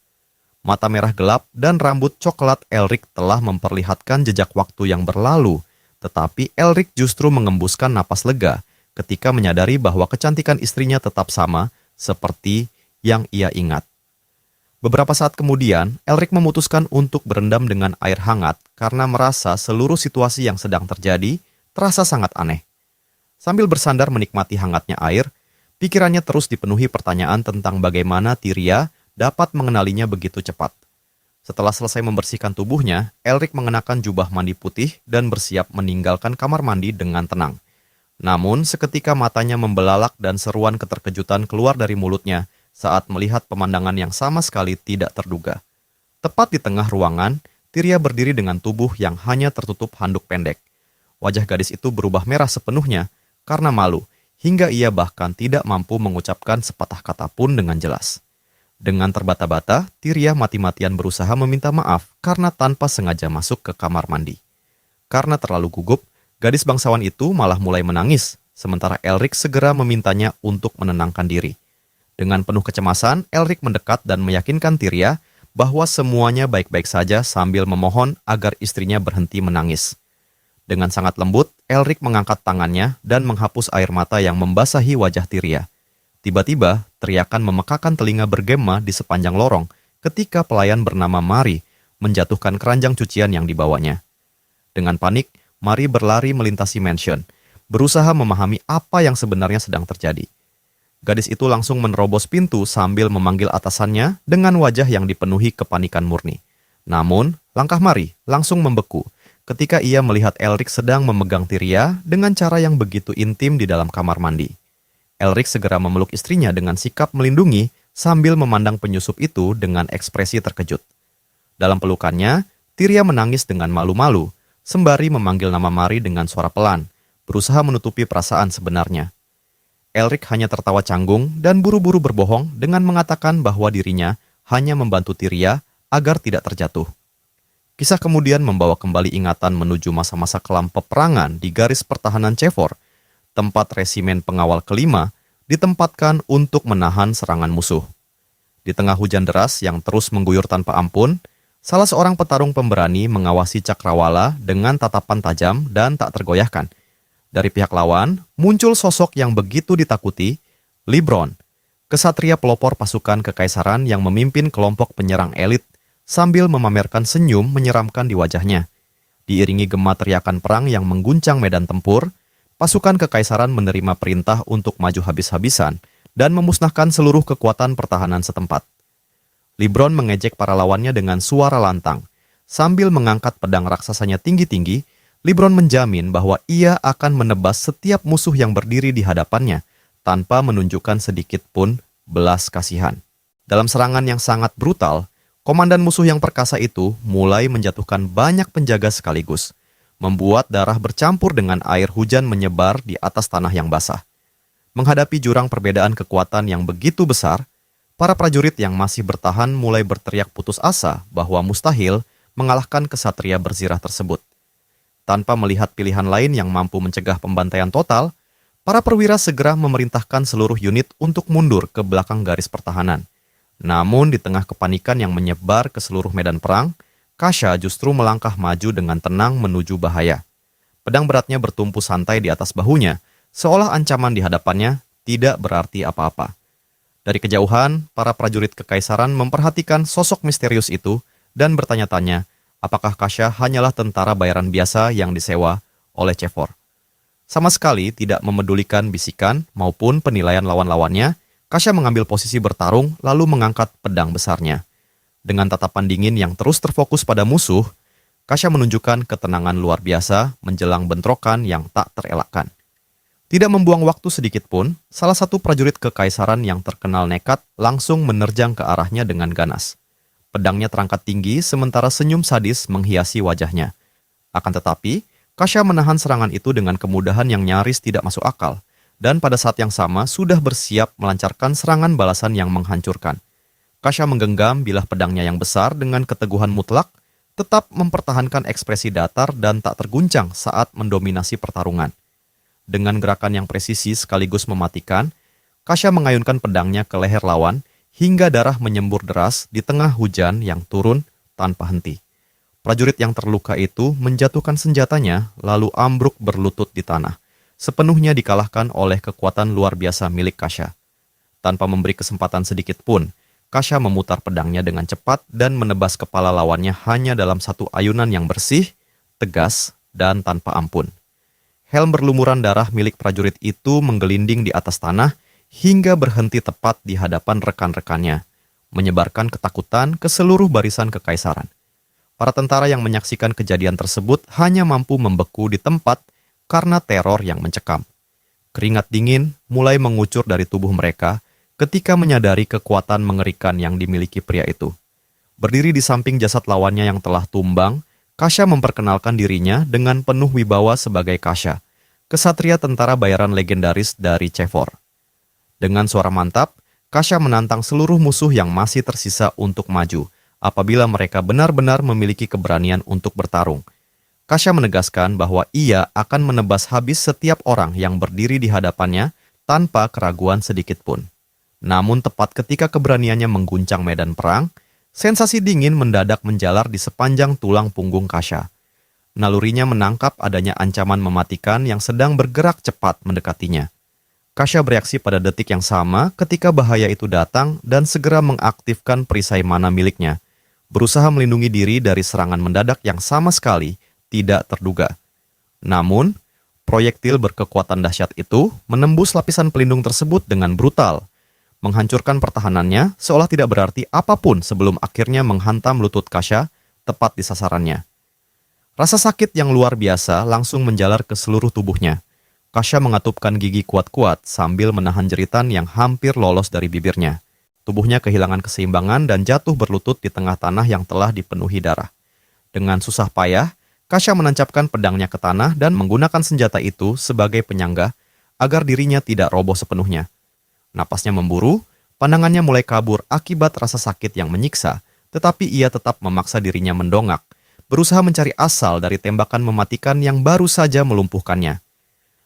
Mata merah gelap dan rambut coklat Elric telah memperlihatkan jejak waktu yang berlalu, tetapi Elric justru mengembuskan napas lega ketika menyadari bahwa kecantikan istrinya tetap sama seperti yang ia ingat. Beberapa saat kemudian, Elric memutuskan untuk berendam dengan air hangat karena merasa seluruh situasi yang sedang terjadi terasa sangat aneh. Sambil bersandar menikmati hangatnya air, pikirannya terus dipenuhi pertanyaan tentang bagaimana Tyria dapat mengenalinya begitu cepat. Setelah selesai membersihkan tubuhnya, Elric mengenakan jubah mandi putih dan bersiap meninggalkan kamar mandi dengan tenang. Namun, seketika matanya membelalak dan seruan keterkejutan keluar dari mulutnya saat melihat pemandangan yang sama sekali tidak terduga. Tepat di tengah ruangan, Tyria berdiri dengan tubuh yang hanya tertutup handuk pendek. Wajah gadis itu berubah merah sepenuhnya karena malu, hingga ia bahkan tidak mampu mengucapkan sepatah kata pun dengan jelas. Dengan terbata-bata, Tyria mati-matian berusaha meminta maaf karena tanpa sengaja masuk ke kamar mandi. Karena terlalu gugup, gadis bangsawan itu malah mulai menangis, sementara Elric segera memintanya untuk menenangkan diri. Dengan penuh kecemasan, Elric mendekat dan meyakinkan Tyria bahwa semuanya baik-baik saja sambil memohon agar istrinya berhenti menangis. Dengan sangat lembut, Elric mengangkat tangannya dan menghapus air mata yang membasahi wajah Tyria. Tiba-tiba, teriakan memekakan telinga bergema di sepanjang lorong ketika pelayan bernama Mari menjatuhkan keranjang cucian yang dibawanya. Dengan panik, Mari berlari melintasi mansion, berusaha memahami apa yang sebenarnya sedang terjadi. Gadis itu langsung menerobos pintu sambil memanggil atasannya dengan wajah yang dipenuhi kepanikan murni. Namun, langkah Mari langsung membeku ketika ia melihat Elric sedang memegang Tyria dengan cara yang begitu intim di dalam kamar mandi. Elric segera memeluk istrinya dengan sikap melindungi sambil memandang penyusup itu dengan ekspresi terkejut. Dalam pelukannya, Tyria menangis dengan malu-malu, sembari memanggil nama Mari dengan suara pelan, berusaha menutupi perasaan sebenarnya. Elric hanya tertawa canggung dan buru-buru berbohong dengan mengatakan bahwa dirinya hanya membantu Tyria agar tidak terjatuh. Kisah kemudian membawa kembali ingatan menuju masa-masa kelam peperangan di garis pertahanan Chevor, tempat resimen pengawal kelima ditempatkan untuk menahan serangan musuh. Di tengah hujan deras yang terus mengguyur tanpa ampun, salah seorang petarung pemberani mengawasi cakrawala dengan tatapan tajam dan tak tergoyahkan. Dari pihak lawan, muncul sosok yang begitu ditakuti, Libron, kesatria pelopor pasukan kekaisaran yang memimpin kelompok penyerang elit sambil memamerkan senyum menyeramkan di wajahnya. Diiringi gema teriakan perang yang mengguncang medan tempur, pasukan kekaisaran menerima perintah untuk maju habis-habisan dan memusnahkan seluruh kekuatan pertahanan setempat. Libron mengejek para lawannya dengan suara lantang. Sambil mengangkat pedang raksasanya tinggi-tinggi, Libron menjamin bahwa ia akan menebas setiap musuh yang berdiri di hadapannya tanpa menunjukkan sedikit pun belas kasihan. Dalam serangan yang sangat brutal, komandan musuh yang perkasa itu mulai menjatuhkan banyak penjaga sekaligus, membuat darah bercampur dengan air hujan menyebar di atas tanah yang basah. Menghadapi jurang perbedaan kekuatan yang begitu besar, para prajurit yang masih bertahan mulai berteriak putus asa bahwa mustahil mengalahkan kesatria berzirah tersebut. Tanpa melihat pilihan lain yang mampu mencegah pembantaian total, para perwira segera memerintahkan seluruh unit untuk mundur ke belakang garis pertahanan. Namun di tengah kepanikan yang menyebar ke seluruh medan perang, Kasha justru melangkah maju dengan tenang menuju bahaya. Pedang beratnya bertumpu santai di atas bahunya, seolah ancaman di hadapannya tidak berarti apa-apa. Dari kejauhan, para prajurit kekaisaran memperhatikan sosok misterius itu dan bertanya-tanya, apakah Kasha hanyalah tentara bayaran biasa yang disewa oleh Chevor. Sama sekali tidak memedulikan bisikan maupun penilaian lawan-lawannya, Kasha mengambil posisi bertarung lalu mengangkat pedang besarnya. Dengan tatapan dingin yang terus terfokus pada musuh, Kasha menunjukkan ketenangan luar biasa menjelang bentrokan yang tak terelakkan. Tidak membuang waktu sedikit pun, salah satu prajurit kekaisaran yang terkenal nekat langsung menerjang ke arahnya dengan ganas. Pedangnya terangkat tinggi sementara senyum sadis menghiasi wajahnya. Akan tetapi, Kasha menahan serangan itu dengan kemudahan yang nyaris tidak masuk akal, dan pada saat yang sama sudah bersiap melancarkan serangan balasan yang menghancurkan. Kasha menggenggam bilah pedangnya yang besar dengan keteguhan mutlak, tetap mempertahankan ekspresi datar dan tak terguncang saat mendominasi pertarungan. Dengan gerakan yang presisi sekaligus mematikan, Kasha mengayunkan pedangnya ke leher lawan hingga darah menyembur deras di tengah hujan yang turun tanpa henti. Prajurit yang terluka itu menjatuhkan senjatanya lalu ambruk berlutut di tanah, sepenuhnya dikalahkan oleh kekuatan luar biasa milik Kasha. Tanpa memberi kesempatan sedikit pun, Kasha memutar pedangnya dengan cepat dan menebas kepala lawannya hanya dalam satu ayunan yang bersih, tegas, dan tanpa ampun. Helm berlumuran darah milik prajurit itu menggelinding di atas tanah hingga berhenti tepat di hadapan rekan-rekannya, menyebarkan ketakutan ke seluruh barisan kekaisaran. Para tentara yang menyaksikan kejadian tersebut hanya mampu membeku di tempat karena teror yang mencekam. Keringat dingin mulai mengucur dari tubuh mereka ketika menyadari kekuatan mengerikan yang dimiliki pria itu. Berdiri di samping jasad lawannya yang telah tumbang, Kasha memperkenalkan dirinya dengan penuh wibawa sebagai Kasha, kesatria tentara bayaran legendaris dari Chevor. Dengan suara mantap, Kasha menantang seluruh musuh yang masih tersisa untuk maju, apabila mereka benar-benar memiliki keberanian untuk bertarung. Kasha menegaskan bahwa ia akan menebas habis setiap orang yang berdiri di hadapannya tanpa keraguan sedikit pun. Namun tepat ketika keberaniannya mengguncang medan perang, sensasi dingin mendadak menjalar di sepanjang tulang punggung Kasha. Nalurinya menangkap adanya ancaman mematikan yang sedang bergerak cepat mendekatinya. Kasha bereaksi pada detik yang sama ketika bahaya itu datang dan segera mengaktifkan perisai mana miliknya, berusaha melindungi diri dari serangan mendadak yang sama sekali tidak terduga. Namun, proyektil berkekuatan dahsyat itu menembus lapisan pelindung tersebut dengan brutal, menghancurkan pertahanannya seolah tidak berarti apapun sebelum akhirnya menghantam lutut Kasha tepat di sasarannya. Rasa sakit yang luar biasa langsung menjalar ke seluruh tubuhnya. Kasha mengatupkan gigi kuat-kuat sambil menahan jeritan yang hampir lolos dari bibirnya. Tubuhnya kehilangan keseimbangan dan jatuh berlutut di tengah tanah yang telah dipenuhi darah. Dengan susah payah, Kasha menancapkan pedangnya ke tanah dan menggunakan senjata itu sebagai penyangga agar dirinya tidak roboh sepenuhnya. Napasnya memburu, pandangannya mulai kabur akibat rasa sakit yang menyiksa, tetapi ia tetap memaksa dirinya mendongak, berusaha mencari asal dari tembakan mematikan yang baru saja melumpuhkannya.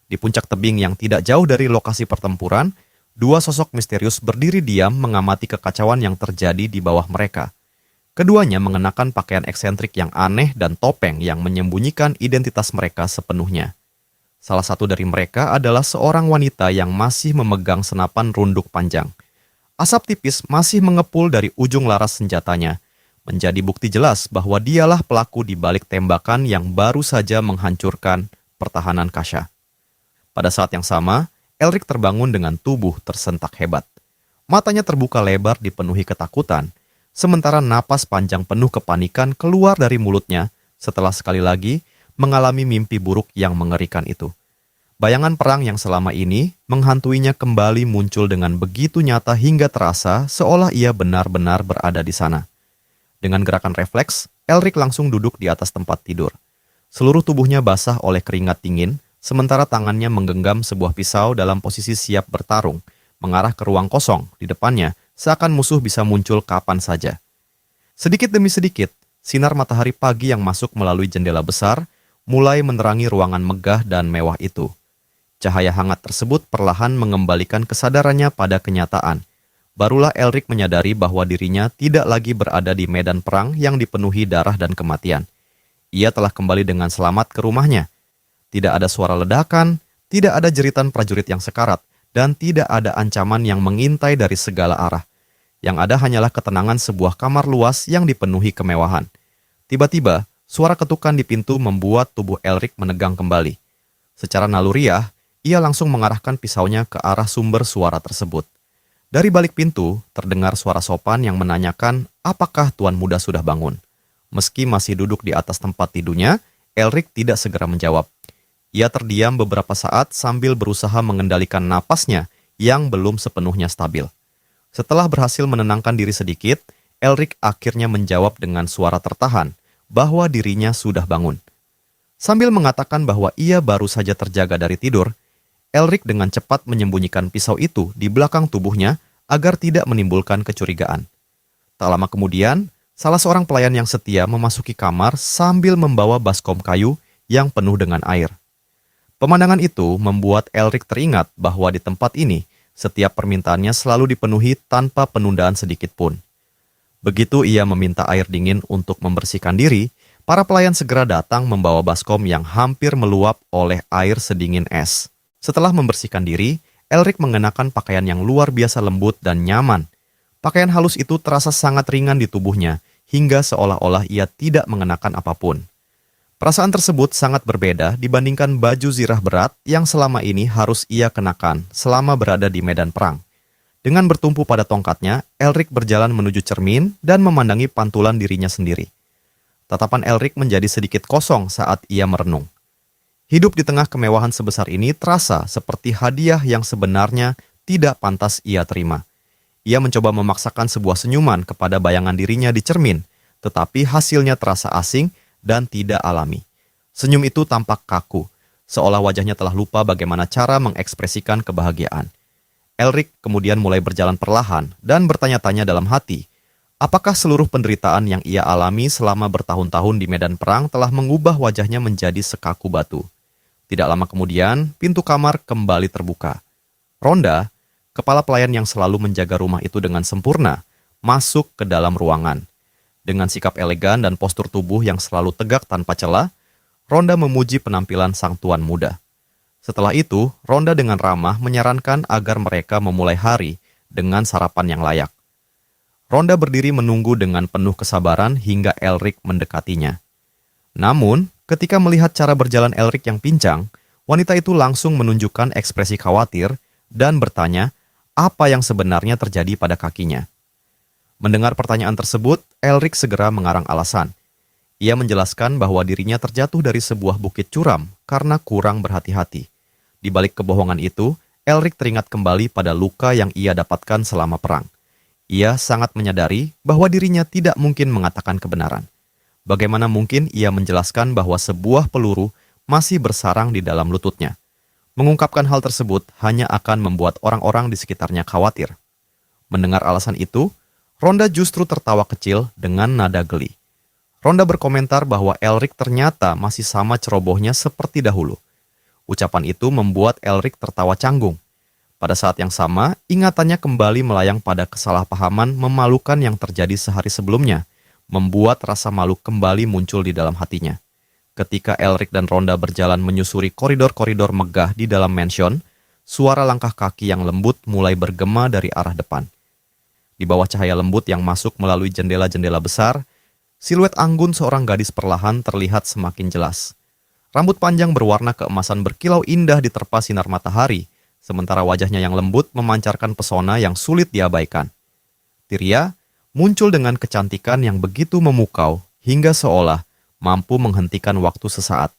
Di puncak tebing yang tidak jauh dari lokasi pertempuran, dua sosok misterius berdiri diam mengamati kekacauan yang terjadi di bawah mereka. Keduanya mengenakan pakaian eksentrik yang aneh dan topeng yang menyembunyikan identitas mereka sepenuhnya. Salah satu dari mereka adalah seorang wanita yang masih memegang senapan runduk panjang. Asap tipis masih mengepul dari ujung laras senjatanya, menjadi bukti jelas bahwa dialah pelaku di balik tembakan yang baru saja menghancurkan pertahanan Kasha. Pada saat yang sama, Elric terbangun dengan tubuh tersentak hebat. Matanya terbuka lebar dipenuhi ketakutan, sementara napas panjang penuh kepanikan keluar dari mulutnya setelah sekali lagi mengalami mimpi buruk yang mengerikan itu. Bayangan perang yang selama ini menghantuinya kembali muncul dengan begitu nyata hingga terasa seolah ia benar-benar berada di sana. Dengan gerakan refleks, Elric langsung duduk di atas tempat tidur. Seluruh tubuhnya basah oleh keringat dingin, sementara tangannya menggenggam sebuah pisau dalam posisi siap bertarung, mengarah ke ruang kosong di depannya, seakan musuh bisa muncul kapan saja. Sedikit demi sedikit, sinar matahari pagi yang masuk melalui jendela besar mulai menerangi ruangan megah dan mewah itu. Cahaya hangat tersebut perlahan mengembalikan kesadarannya pada kenyataan. Barulah Elric menyadari bahwa dirinya tidak lagi berada di medan perang yang dipenuhi darah dan kematian. Ia telah kembali dengan selamat ke rumahnya. Tidak ada suara ledakan, tidak ada jeritan prajurit yang sekarat, dan tidak ada ancaman yang mengintai dari segala arah. Yang ada hanyalah ketenangan sebuah kamar luas yang dipenuhi kemewahan. Tiba-tiba, suara ketukan di pintu membuat tubuh Elric menegang kembali. Secara naluriah, ia langsung mengarahkan pisaunya ke arah sumber suara tersebut. Dari balik pintu, terdengar suara sopan yang menanyakan apakah tuan muda sudah bangun. Meski masih duduk di atas tempat tidurnya, Elric tidak segera menjawab. Ia terdiam beberapa saat sambil berusaha mengendalikan napasnya yang belum sepenuhnya stabil. Setelah berhasil menenangkan diri sedikit, Elric akhirnya menjawab dengan suara tertahan bahwa dirinya sudah bangun. Sambil mengatakan bahwa ia baru saja terjaga dari tidur, Elric dengan cepat menyembunyikan pisau itu di belakang tubuhnya agar tidak menimbulkan kecurigaan. Tak lama kemudian, Salah seorang pelayan yang setia memasuki kamar sambil membawa baskom kayu yang penuh dengan air. Pemandangan itu membuat Elric teringat bahwa di tempat ini, setiap permintaannya selalu dipenuhi tanpa penundaan sedikit pun. Begitu ia meminta air dingin untuk membersihkan diri, para pelayan segera datang membawa baskom yang hampir meluap oleh air sedingin es. Setelah membersihkan diri, Elric mengenakan pakaian yang luar biasa lembut dan nyaman. Pakaian halus itu terasa sangat ringan di tubuhnya, hingga seolah-olah ia tidak mengenakan apapun. Perasaan tersebut sangat berbeda dibandingkan baju zirah berat yang selama ini harus ia kenakan selama berada di medan perang. Dengan bertumpu pada tongkatnya, Elric berjalan menuju cermin dan memandangi pantulan dirinya sendiri. Tatapan Elric menjadi sedikit kosong saat ia merenung. Hidup di tengah kemewahan sebesar ini terasa seperti hadiah yang sebenarnya tidak pantas ia terima. Ia mencoba memaksakan sebuah senyuman kepada bayangan dirinya di cermin, tetapi hasilnya terasa asing dan tidak alami. Senyum itu tampak kaku, seolah wajahnya telah lupa bagaimana cara mengekspresikan kebahagiaan. Elric kemudian mulai berjalan perlahan dan bertanya-tanya dalam hati, apakah seluruh penderitaan yang ia alami selama bertahun-tahun di medan perang telah mengubah wajahnya menjadi sekaku batu. Tidak lama kemudian, pintu kamar kembali terbuka. Rhonda, kepala pelayan yang selalu menjaga rumah itu dengan sempurna, masuk ke dalam ruangan. Dengan sikap elegan dan postur tubuh yang selalu tegak tanpa celah, Rhonda memuji penampilan sang tuan muda. Setelah itu, Rhonda dengan ramah menyarankan agar mereka memulai hari dengan sarapan yang layak. Rhonda berdiri menunggu dengan penuh kesabaran hingga Elric mendekatinya. Namun, ketika melihat cara berjalan Elric yang pincang, wanita itu langsung menunjukkan ekspresi khawatir dan bertanya apa yang sebenarnya terjadi pada kakinya. Mendengar pertanyaan tersebut, Elric segera mengarang alasan. Ia menjelaskan bahwa dirinya terjatuh dari sebuah bukit curam karena kurang berhati-hati. Di balik kebohongan itu, Elric teringat kembali pada luka yang ia dapatkan selama perang. Ia sangat menyadari bahwa dirinya tidak mungkin mengatakan kebenaran. Bagaimana mungkin ia menjelaskan bahwa sebuah peluru masih bersarang di dalam lututnya? Mengungkapkan hal tersebut hanya akan membuat orang-orang di sekitarnya khawatir. Mendengar alasan itu, Rhonda justru tertawa kecil dengan nada geli. Rhonda berkomentar bahwa Elric ternyata masih sama cerobohnya seperti dahulu. Ucapan itu membuat Elric tertawa canggung. Pada saat yang sama, ingatannya kembali melayang pada kesalahpahaman memalukan yang terjadi sehari sebelumnya, membuat rasa malu kembali muncul di dalam hatinya. Ketika Elric dan Rhonda berjalan menyusuri koridor-koridor megah di dalam mansion, suara langkah kaki yang lembut mulai bergema dari arah depan. Di bawah cahaya lembut yang masuk melalui jendela-jendela besar, siluet anggun seorang gadis perlahan terlihat semakin jelas. Rambut panjang berwarna keemasan berkilau indah diterpa sinar matahari, sementara wajahnya yang lembut memancarkan pesona yang sulit diabaikan. Tyria muncul dengan kecantikan yang begitu memukau hingga seolah mampu menghentikan waktu sesaat.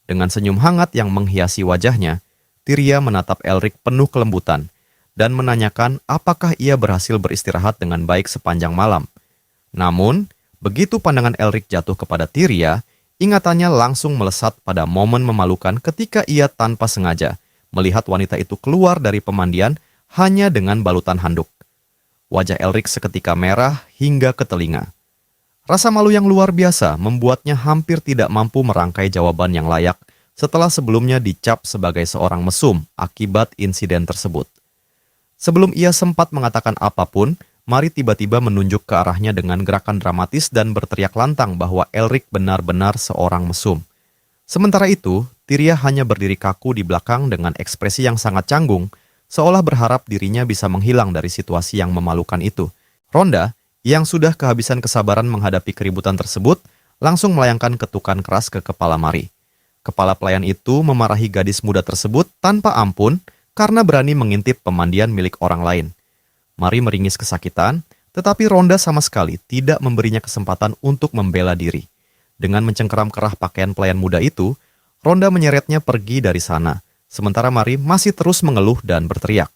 Dengan senyum hangat yang menghiasi wajahnya, Tyria menatap Elric penuh kelembutan dan menanyakan apakah ia berhasil beristirahat dengan baik sepanjang malam. Namun, begitu pandangan Elric jatuh kepada Tyria, ingatannya langsung melesat pada momen memalukan ketika ia tanpa sengaja melihat wanita itu keluar dari pemandian hanya dengan balutan handuk. Wajah Elric seketika merah hingga ke telinga. Rasa malu yang luar biasa membuatnya hampir tidak mampu merangkai jawaban yang layak setelah sebelumnya dicap sebagai seorang mesum akibat insiden tersebut. Sebelum ia sempat mengatakan apapun, Mari tiba-tiba menunjuk ke arahnya dengan gerakan dramatis dan berteriak lantang bahwa Elric benar-benar seorang mesum. Sementara itu, Tyria hanya berdiri kaku di belakang dengan ekspresi yang sangat canggung, seolah berharap dirinya bisa menghilang dari situasi yang memalukan itu. Rhonda, yang sudah kehabisan kesabaran menghadapi keributan tersebut, langsung melayangkan ketukan keras ke kepala Mari. Kepala pelayan itu memarahi gadis muda tersebut tanpa ampun karena berani mengintip pemandian milik orang lain. Mari meringis kesakitan, tetapi Rhonda sama sekali tidak memberinya kesempatan untuk membela diri. Dengan mencengkeram kerah pakaian pelayan muda itu, Rhonda menyeretnya pergi dari sana, sementara Mari masih terus mengeluh dan berteriak.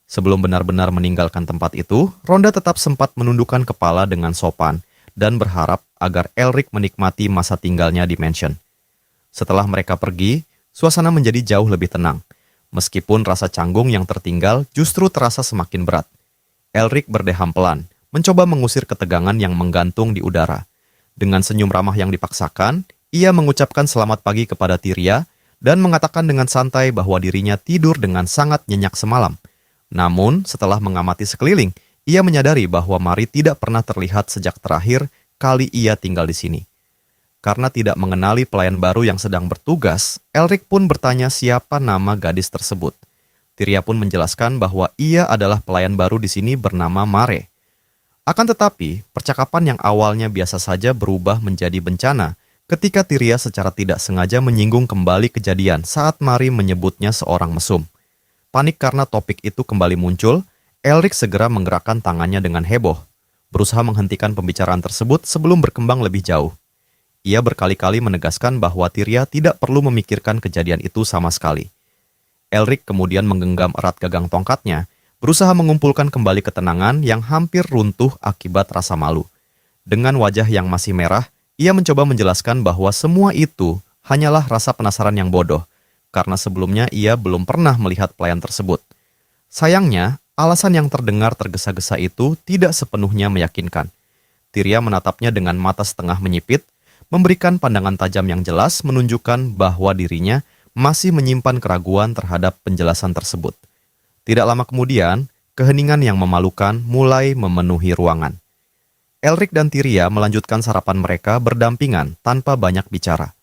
Sebelum benar-benar meninggalkan tempat itu, Rhonda tetap sempat menundukkan kepala dengan sopan dan berharap agar Elric menikmati masa tinggalnya di mansion. Setelah mereka pergi, suasana menjadi jauh lebih tenang. Meskipun rasa canggung yang tertinggal justru terasa semakin berat. Elric berdeham pelan, mencoba mengusir ketegangan yang menggantung di udara. Dengan senyum ramah yang dipaksakan, ia mengucapkan selamat pagi kepada Tyria dan mengatakan dengan santai bahwa dirinya tidur dengan sangat nyenyak semalam. Namun, setelah mengamati sekeliling, ia menyadari bahwa Mari tidak pernah terlihat sejak terakhir kali ia tinggal di sini. Karena tidak mengenali pelayan baru yang sedang bertugas, Elric pun bertanya siapa nama gadis tersebut. Tyria pun menjelaskan bahwa ia adalah pelayan baru di sini bernama Mare. Akan tetapi, percakapan yang awalnya biasa saja berubah menjadi bencana ketika Tyria secara tidak sengaja menyinggung kembali kejadian saat Mari menyebutnya seorang mesum. Panik karena topik itu kembali muncul, Elric segera menggerakkan tangannya dengan heboh, berusaha menghentikan pembicaraan tersebut sebelum berkembang lebih jauh. Ia berkali-kali menegaskan bahwa Tyria tidak perlu memikirkan kejadian itu sama sekali. Elric kemudian menggenggam erat gagang tongkatnya, berusaha mengumpulkan kembali ketenangan yang hampir runtuh akibat rasa malu. Dengan wajah yang masih merah, ia mencoba menjelaskan bahwa semua itu hanyalah rasa penasaran yang bodoh, karena sebelumnya ia belum pernah melihat pelayan tersebut. Sayangnya, alasan yang terdengar tergesa-gesa itu tidak sepenuhnya meyakinkan. Tyria menatapnya dengan mata setengah menyipit, memberikan pandangan tajam yang jelas menunjukkan bahwa dirinya masih menyimpan keraguan terhadap penjelasan tersebut. Tidak lama kemudian, keheningan yang memalukan mulai memenuhi ruangan. Elric dan Tyria melanjutkan sarapan mereka berdampingan tanpa banyak bicara.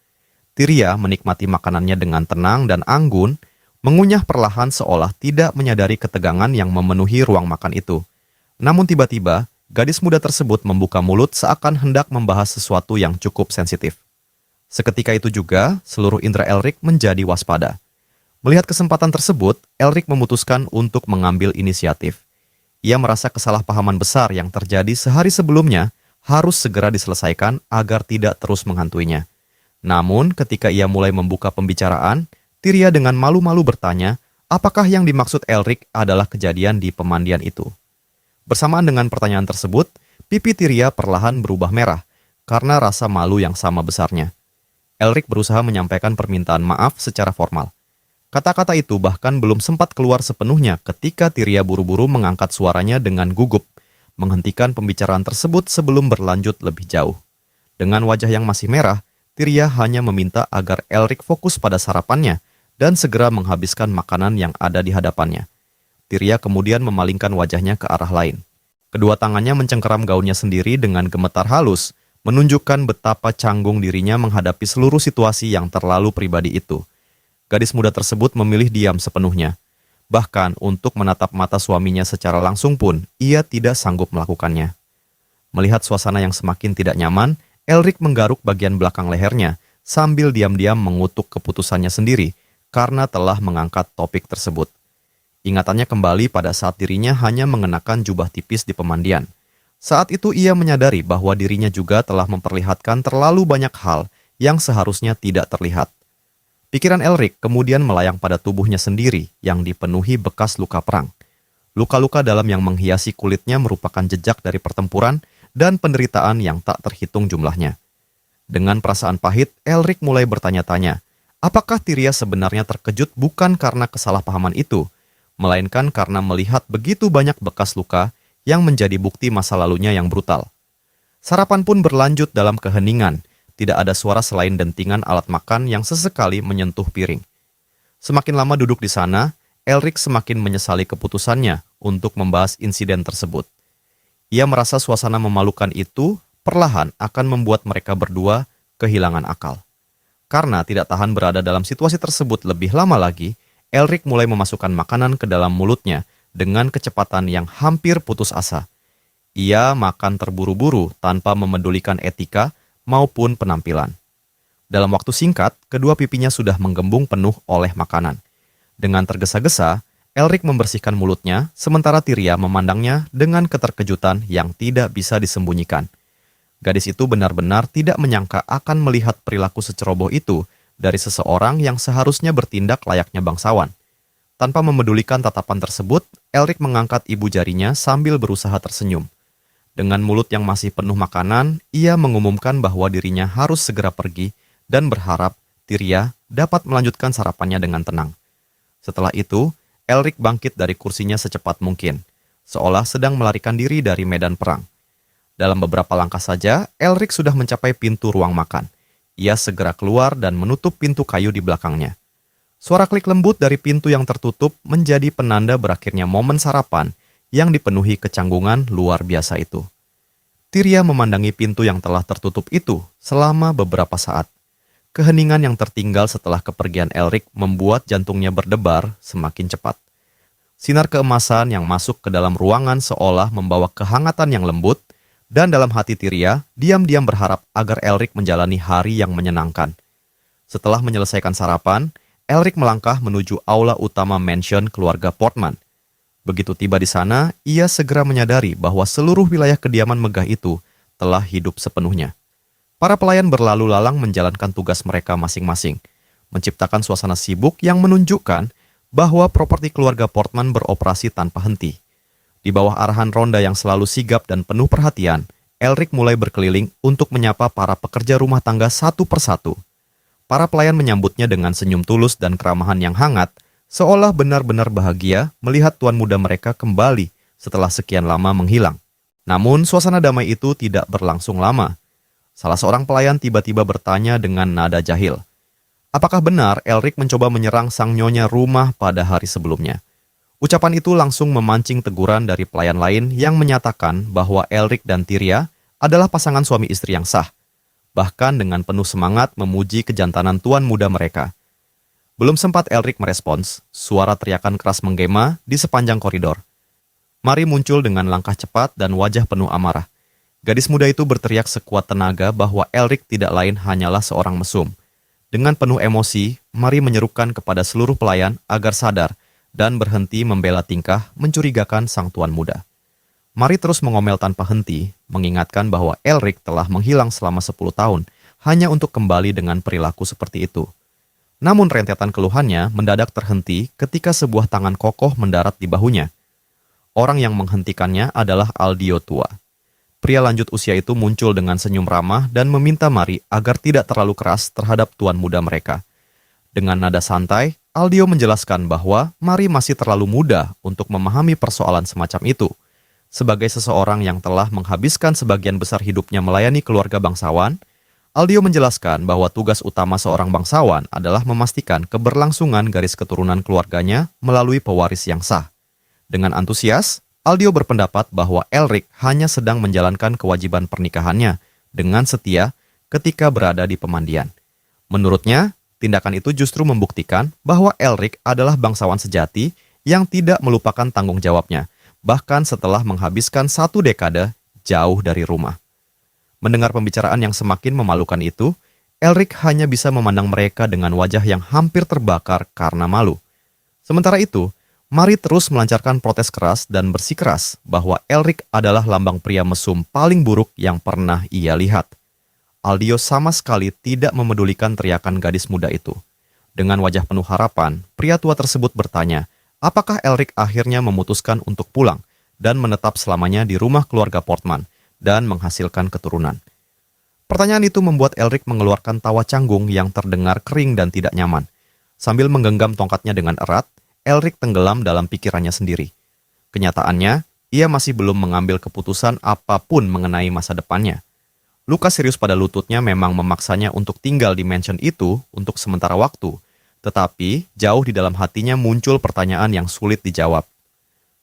Tyria menikmati makanannya dengan tenang dan anggun, mengunyah perlahan seolah tidak menyadari ketegangan yang memenuhi ruang makan itu. Namun tiba-tiba, gadis muda tersebut membuka mulut seakan hendak membahas sesuatu yang cukup sensitif. Seketika itu juga, seluruh indera Elric menjadi waspada. Melihat kesempatan tersebut, Elric memutuskan untuk mengambil inisiatif. Ia merasa kesalahpahaman besar yang terjadi sehari sebelumnya harus segera diselesaikan agar tidak terus menghantuinya. Namun, ketika ia mulai membuka pembicaraan, Tyria dengan malu-malu bertanya, apakah yang dimaksud Elric adalah kejadian di pemandian itu. Bersamaan dengan pertanyaan tersebut, pipi Tyria perlahan berubah merah karena rasa malu yang sama besarnya. Elric berusaha menyampaikan permintaan maaf secara formal. Kata-kata itu bahkan belum sempat keluar sepenuhnya ketika Tyria buru-buru mengangkat suaranya dengan gugup, menghentikan pembicaraan tersebut sebelum berlanjut lebih jauh. Dengan wajah yang masih merah, Tyria hanya meminta agar Elric fokus pada sarapannya dan segera menghabiskan makanan yang ada di hadapannya. Tyria kemudian memalingkan wajahnya ke arah lain. Kedua tangannya mencengkeram gaunnya sendiri dengan gemetar halus, menunjukkan betapa canggung dirinya menghadapi seluruh situasi yang terlalu pribadi itu. Gadis muda tersebut memilih diam sepenuhnya. Bahkan untuk menatap mata suaminya secara langsung pun, ia tidak sanggup melakukannya. Melihat suasana yang semakin tidak nyaman, Elric menggaruk bagian belakang lehernya, sambil diam-diam mengutuk keputusannya sendiri, karena telah mengangkat topik tersebut. Ingatannya kembali pada saat dirinya hanya mengenakan jubah tipis di pemandian. Saat itu ia menyadari bahwa dirinya juga telah memperlihatkan terlalu banyak hal yang seharusnya tidak terlihat. Pikiran Elric kemudian melayang pada tubuhnya sendiri yang dipenuhi bekas luka perang. Luka-luka dalam yang menghiasi kulitnya merupakan jejak dari pertempuran dan penderitaan yang tak terhitung jumlahnya. Dengan perasaan pahit, Elric mulai bertanya-tanya, apakah Tyria sebenarnya terkejut bukan karena kesalahpahaman itu, melainkan karena melihat begitu banyak bekas luka yang menjadi bukti masa lalunya yang brutal. Sarapan pun berlanjut dalam keheningan. Tidak ada suara selain dentingan alat makan yang sesekali menyentuh piring. Semakin lama duduk di sana, Elric semakin menyesali keputusannya untuk membahas insiden tersebut. Ia merasa suasana memalukan itu perlahan akan membuat mereka berdua kehilangan akal. Karena tidak tahan berada dalam situasi tersebut lebih lama lagi, Elric mulai memasukkan makanan ke dalam mulutnya dengan kecepatan yang hampir putus asa. Ia makan terburu-buru tanpa memedulikan etika maupun penampilan. Dalam waktu singkat, kedua pipinya sudah menggembung penuh oleh makanan. Dengan tergesa-gesa, Elric membersihkan mulutnya, sementara Tyria memandangnya dengan keterkejutan yang tidak bisa disembunyikan. Gadis itu benar-benar tidak menyangka akan melihat perilaku seceroboh itu dari seseorang yang seharusnya bertindak layaknya bangsawan. Tanpa memedulikan tatapan tersebut, Elric mengangkat ibu jarinya sambil berusaha tersenyum. Dengan mulut yang masih penuh makanan, ia mengumumkan bahwa dirinya harus segera pergi dan berharap Tyria dapat melanjutkan sarapannya dengan tenang. Setelah itu, Elric bangkit dari kursinya secepat mungkin. seolah sedang melarikan diri dari medan perang. Dalam beberapa langkah saja, Elric sudah mencapai pintu ruang makan. Ia segera keluar dan menutup pintu kayu di belakangnya. Suara klik lembut dari pintu yang tertutup menjadi penanda berakhirnya momen sarapan yang dipenuhi kecanggungan luar biasa itu. Tyria memandangi pintu yang telah tertutup itu selama beberapa saat. Keheningan yang tertinggal setelah kepergian Elric membuat jantungnya berdebar semakin cepat. Sinar keemasan yang masuk ke dalam ruangan seolah membawa kehangatan yang lembut, dan dalam hati Tyria, diam-diam berharap agar Elric menjalani hari yang menyenangkan. Setelah menyelesaikan sarapan, Elric melangkah menuju aula utama mansion keluarga Portman. Begitu tiba di sana, ia segera menyadari bahwa seluruh wilayah kediaman megah itu telah hidup sepenuhnya. Para pelayan berlalu lalang menjalankan tugas mereka masing-masing, menciptakan suasana sibuk yang menunjukkan bahwa properti keluarga Portman beroperasi tanpa henti. Di bawah arahan ronda yang selalu sigap dan penuh perhatian, Elric mulai berkeliling untuk menyapa para pekerja rumah tangga satu persatu. Para pelayan menyambutnya dengan senyum tulus dan keramahan yang hangat, seolah benar-benar bahagia melihat tuan muda mereka kembali setelah sekian lama menghilang. Namun, suasana damai itu tidak berlangsung lama. Salah seorang pelayan tiba-tiba bertanya dengan nada jahil. Apakah benar Elric mencoba menyerang sang nyonya rumah pada hari sebelumnya? Ucapan itu langsung memancing teguran dari pelayan lain yang menyatakan bahwa Elric dan Tyria adalah pasangan suami istri yang sah, bahkan dengan penuh semangat memuji kejantanan tuan muda mereka. Belum sempat Elric merespons, suara teriakan keras menggema di sepanjang koridor. Mari muncul dengan langkah cepat dan wajah penuh amarah. Gadis muda itu berteriak sekuat tenaga bahwa Elric tidak lain hanyalah seorang mesum. Dengan penuh emosi, Mari menyerukan kepada seluruh pelayan agar sadar dan berhenti membela tingkah mencurigakan sang tuan muda. Mari terus mengomel tanpa henti, mengingatkan bahwa Elric telah menghilang selama 10 tahun hanya untuk kembali dengan perilaku seperti itu. Namun rentetan keluhannya mendadak terhenti ketika sebuah tangan kokoh mendarat di bahunya. Orang yang menghentikannya adalah Aldio tua. Pria lanjut usia itu muncul dengan senyum ramah dan meminta Mari agar tidak terlalu keras terhadap tuan muda mereka. Dengan nada santai, Aldio menjelaskan bahwa Mari masih terlalu muda untuk memahami persoalan semacam itu. Sebagai seseorang yang telah menghabiskan sebagian besar hidupnya melayani keluarga bangsawan, Aldio menjelaskan bahwa tugas utama seorang bangsawan adalah memastikan keberlangsungan garis keturunan keluarganya melalui pewaris yang sah. Dengan antusias, Aldio berpendapat bahwa Elric hanya sedang menjalankan kewajiban pernikahannya dengan setia ketika berada di pemandian. Menurutnya, tindakan itu justru membuktikan bahwa Elric adalah bangsawan sejati yang tidak melupakan tanggung jawabnya, bahkan setelah menghabiskan 1 dekade jauh dari rumah. Mendengar pembicaraan yang semakin memalukan itu, Elric hanya bisa memandang mereka dengan wajah yang hampir terbakar karena malu. Sementara itu, Mari terus melancarkan protes keras dan bersikeras bahwa Elric adalah lambang pria mesum paling buruk yang pernah ia lihat. Aldio sama sekali tidak memedulikan teriakan gadis muda itu. Dengan wajah penuh harapan, pria tua tersebut bertanya, apakah Elric akhirnya memutuskan untuk pulang dan menetap selamanya di rumah keluarga Portman dan menghasilkan keturunan. Pertanyaan itu membuat Elric mengeluarkan tawa canggung yang terdengar kering dan tidak nyaman. Sambil menggenggam tongkatnya dengan erat, Elric tenggelam dalam pikirannya sendiri. Kenyataannya, ia masih belum mengambil keputusan apapun mengenai masa depannya. Luka serius pada lututnya memang memaksanya untuk tinggal di mansion itu untuk sementara waktu, tetapi jauh di dalam hatinya muncul pertanyaan yang sulit dijawab.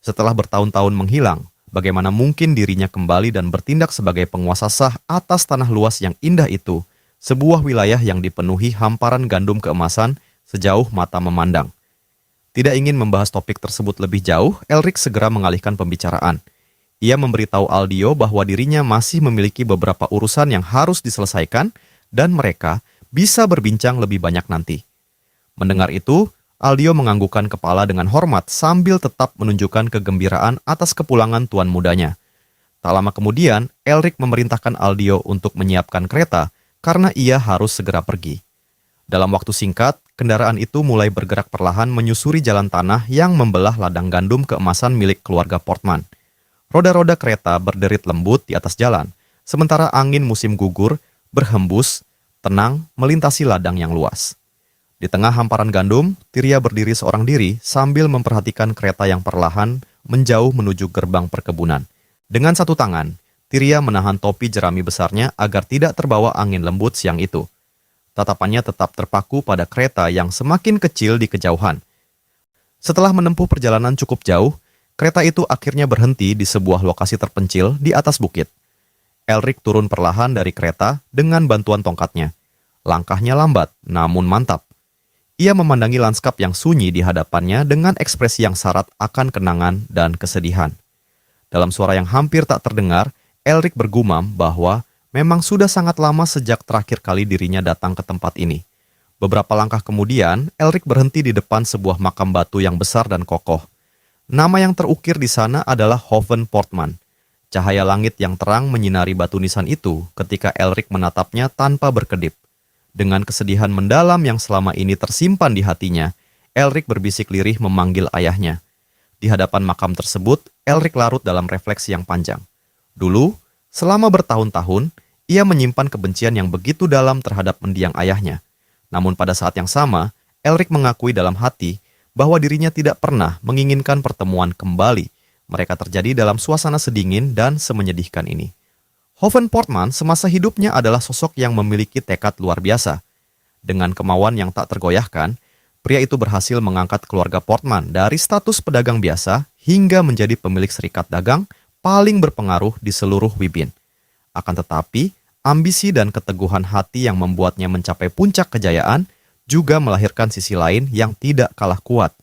Setelah bertahun-tahun menghilang, bagaimana mungkin dirinya kembali dan bertindak sebagai penguasa sah atas tanah luas yang indah itu, sebuah wilayah yang dipenuhi hamparan gandum keemasan sejauh mata memandang. Tidak ingin membahas topik tersebut lebih jauh, Elric segera mengalihkan pembicaraan. Ia memberitahu Aldio bahwa dirinya masih memiliki beberapa urusan yang harus diselesaikan dan mereka bisa berbincang lebih banyak nanti. Mendengar itu, Aldio menganggukkan kepala dengan hormat sambil tetap menunjukkan kegembiraan atas kepulangan tuan mudanya. Tak lama kemudian, Elric memerintahkan Aldio untuk menyiapkan kereta karena ia harus segera pergi. Dalam waktu singkat, kendaraan itu mulai bergerak perlahan menyusuri jalan tanah yang membelah ladang gandum keemasan milik keluarga Portman. Roda-roda kereta berderit lembut di atas jalan, sementara angin musim gugur berhembus, tenang melintasi ladang yang luas. Di tengah hamparan gandum, Tyria berdiri seorang diri sambil memperhatikan kereta yang perlahan menjauh menuju gerbang perkebunan. Dengan satu tangan, Tiria menahan topi jerami besarnya agar tidak terbawa angin lembut siang itu. Tatapannya tetap terpaku pada kereta yang semakin kecil di kejauhan. Setelah menempuh perjalanan cukup jauh, kereta itu akhirnya berhenti di sebuah lokasi terpencil di atas bukit. Elric turun perlahan dari kereta dengan bantuan tongkatnya. Langkahnya lambat, namun mantap. Ia memandangi lanskap yang sunyi di hadapannya dengan ekspresi yang syarat akan kenangan dan kesedihan. Dalam suara yang hampir tak terdengar, Elric bergumam bahwa memang sudah sangat lama sejak terakhir kali dirinya datang ke tempat ini. Beberapa langkah kemudian, Elric berhenti di depan sebuah makam batu yang besar dan kokoh. Nama yang terukir di sana adalah Hoven Portman. Cahaya langit yang terang menyinari batu nisan itu ketika Elric menatapnya tanpa berkedip. Dengan kesedihan mendalam yang selama ini tersimpan di hatinya, Elric berbisik lirih memanggil ayahnya. Di hadapan makam tersebut, Elric larut dalam refleksi yang panjang. Dulu, selama bertahun-tahun, ia menyimpan kebencian yang begitu dalam terhadap mendiang ayahnya. Namun pada saat yang sama, Elric mengakui dalam hati bahwa dirinya tidak pernah menginginkan pertemuan kembali. Mereka terjadi dalam suasana sedingin dan semenyedihkan ini. Hoven Portman semasa hidupnya adalah sosok yang memiliki tekad luar biasa. Dengan kemauan yang tak tergoyahkan, pria itu berhasil mengangkat keluarga Portman dari status pedagang biasa hingga menjadi pemilik serikat dagang paling berpengaruh di seluruh Wibin. Akan tetapi, ambisi dan keteguhan hati yang membuatnya mencapai puncak kejayaan juga melahirkan sisi lain yang tidak kalah kuat.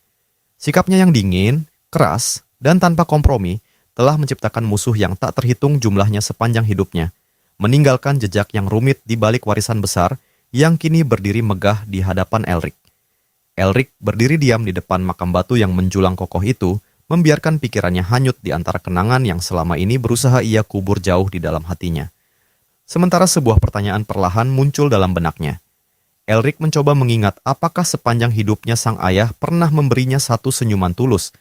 Sikapnya yang dingin, keras, dan tanpa kompromi telah menciptakan musuh yang tak terhitung jumlahnya sepanjang hidupnya, meninggalkan jejak yang rumit di balik warisan besar yang kini berdiri megah di hadapan Elric. Elric berdiri diam di depan makam batu yang menjulang kokoh itu, membiarkan pikirannya hanyut di antara kenangan yang selama ini berusaha ia kubur jauh di dalam hatinya. Sementara sebuah pertanyaan perlahan muncul dalam benaknya. Elric mencoba mengingat apakah sepanjang hidupnya sang ayah pernah memberinya satu senyuman tulus,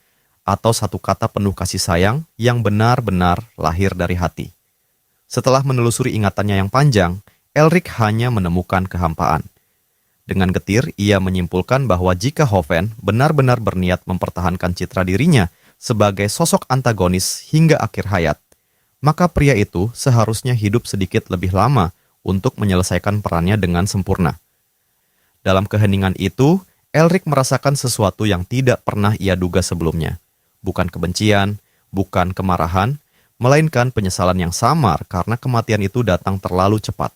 atau satu kata penuh kasih sayang yang benar-benar lahir dari hati. Setelah menelusuri ingatannya yang panjang, Elric hanya menemukan kehampaan. Dengan getir, ia menyimpulkan bahwa jika Hoven benar-benar berniat mempertahankan citra dirinya sebagai sosok antagonis hingga akhir hayat, maka pria itu seharusnya hidup sedikit lebih lama untuk menyelesaikan perannya dengan sempurna. Dalam keheningan itu, Elric merasakan sesuatu yang tidak pernah ia duga sebelumnya. Bukan kebencian, bukan kemarahan, melainkan penyesalan yang samar karena kematian itu datang terlalu cepat.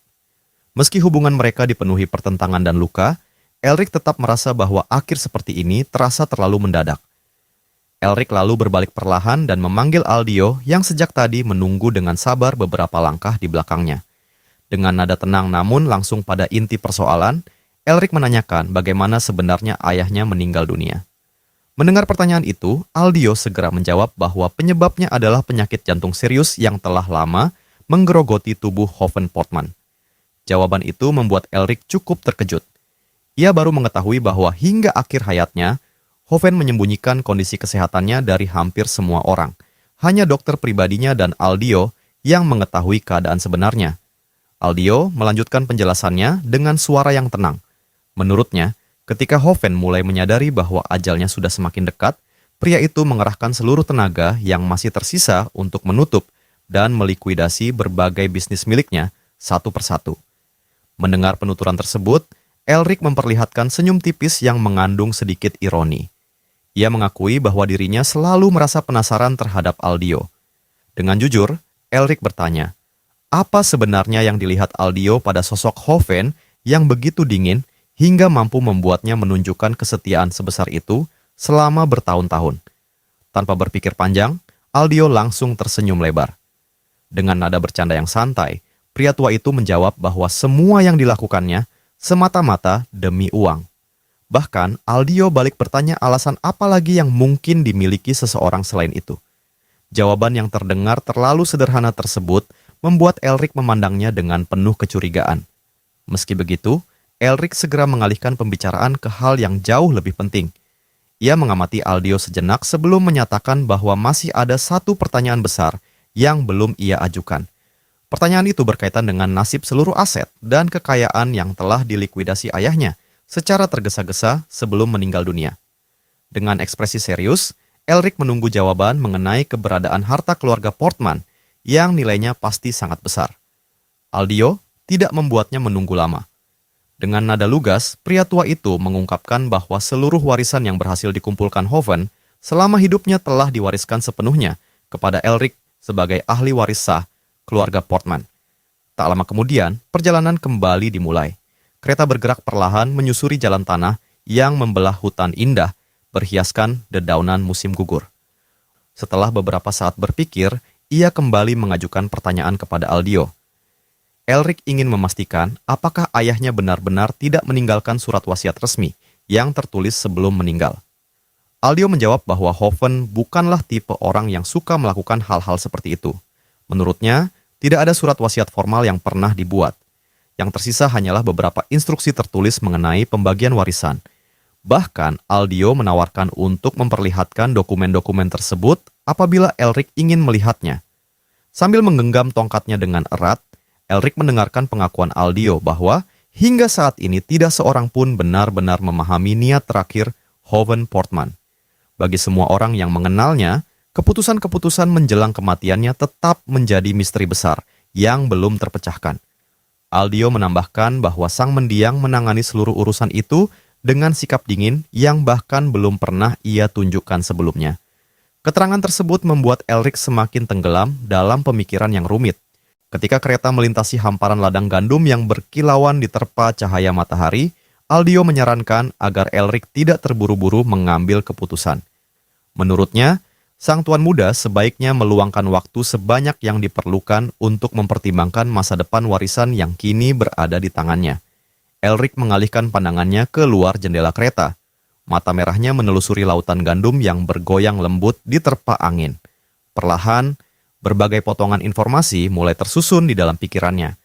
Meski hubungan mereka dipenuhi pertentangan dan luka, Elric tetap merasa bahwa akhir seperti ini terasa terlalu mendadak. Elric lalu berbalik perlahan dan memanggil Aldio yang sejak tadi menunggu dengan sabar beberapa langkah di belakangnya. Dengan nada tenang namun langsung pada inti persoalan, Elric menanyakan bagaimana sebenarnya ayahnya meninggal dunia. Mendengar pertanyaan itu, Aldio segera menjawab bahwa penyebabnya adalah penyakit jantung serius yang telah lama menggerogoti tubuh Hoven Portman. Jawaban itu membuat Elric cukup terkejut. Ia baru mengetahui bahwa hingga akhir hayatnya, Hoven menyembunyikan kondisi kesehatannya dari hampir semua orang. Hanya dokter pribadinya dan Aldio yang mengetahui keadaan sebenarnya. Aldio melanjutkan penjelasannya dengan suara yang tenang. Menurutnya, ketika Hoven mulai menyadari bahwa ajalnya sudah semakin dekat, pria itu mengerahkan seluruh tenaga yang masih tersisa untuk menutup dan melikuidasi berbagai bisnis miliknya satu persatu. Mendengar penuturan tersebut, Elric memperlihatkan senyum tipis yang mengandung sedikit ironi. Ia mengakui bahwa dirinya selalu merasa penasaran terhadap Aldio. Dengan jujur, Elric bertanya, apa sebenarnya yang dilihat Aldio pada sosok Hoven yang begitu dingin hingga mampu membuatnya menunjukkan kesetiaan sebesar itu selama bertahun-tahun. Tanpa berpikir panjang, Aldio langsung tersenyum lebar. Dengan nada bercanda yang santai, pria tua itu menjawab bahwa semua yang dilakukannya semata-mata demi uang. Bahkan, Aldio balik bertanya alasan apa lagi yang mungkin dimiliki seseorang selain itu. Jawaban yang terdengar terlalu sederhana tersebut membuat Elric memandangnya dengan penuh kecurigaan. Meski begitu, Elric segera mengalihkan pembicaraan ke hal yang jauh lebih penting. Ia mengamati Aldio sejenak sebelum menyatakan bahwa masih ada satu pertanyaan besar yang belum ia ajukan. Pertanyaan itu berkaitan dengan nasib seluruh aset dan kekayaan yang telah dilikuidasi ayahnya secara tergesa-gesa sebelum meninggal dunia. Dengan ekspresi serius, Elric menunggu jawaban mengenai keberadaan harta keluarga Portman yang nilainya pasti sangat besar. Aldio tidak membuatnya menunggu lama. Dengan nada lugas, pria tua itu mengungkapkan bahwa seluruh warisan yang berhasil dikumpulkan Hoven selama hidupnya telah diwariskan sepenuhnya kepada Elric sebagai ahli waris sah keluarga Portman. Tak lama kemudian, perjalanan kembali dimulai. Kereta bergerak perlahan menyusuri jalan tanah yang membelah hutan indah berhiaskan dedaunan musim gugur. Setelah beberapa saat berpikir, ia kembali mengajukan pertanyaan kepada Aldio. Elric ingin memastikan apakah ayahnya benar-benar tidak meninggalkan surat wasiat resmi yang tertulis sebelum meninggal. Aldio menjawab bahwa Hoven bukanlah tipe orang yang suka melakukan hal-hal seperti itu. Menurutnya, tidak ada surat wasiat formal yang pernah dibuat. Yang tersisa hanyalah beberapa instruksi tertulis mengenai pembagian warisan. Bahkan, Aldio menawarkan untuk memperlihatkan dokumen-dokumen tersebut apabila Elric ingin melihatnya. Sambil menggenggam tongkatnya dengan erat, Elric mendengarkan pengakuan Aldio bahwa hingga saat ini tidak seorang pun benar-benar memahami niat terakhir Hoven Portman. Bagi semua orang yang mengenalnya, keputusan-keputusan menjelang kematiannya tetap menjadi misteri besar yang belum terpecahkan. Aldio menambahkan bahwa sang mendiang menangani seluruh urusan itu dengan sikap dingin yang bahkan belum pernah ia tunjukkan sebelumnya. Keterangan tersebut membuat Elric semakin tenggelam dalam pemikiran yang rumit. Ketika kereta melintasi hamparan ladang gandum yang berkilauan diterpa cahaya matahari, Aldio menyarankan agar Elric tidak terburu-buru mengambil keputusan. Menurutnya, sang tuan muda sebaiknya meluangkan waktu sebanyak yang diperlukan untuk mempertimbangkan masa depan warisan yang kini berada di tangannya. Elric mengalihkan pandangannya ke luar jendela kereta. Mata merahnya menelusuri lautan gandum yang bergoyang lembut diterpa angin. Perlahan, berbagai potongan informasi mulai tersusun di dalam pikirannya.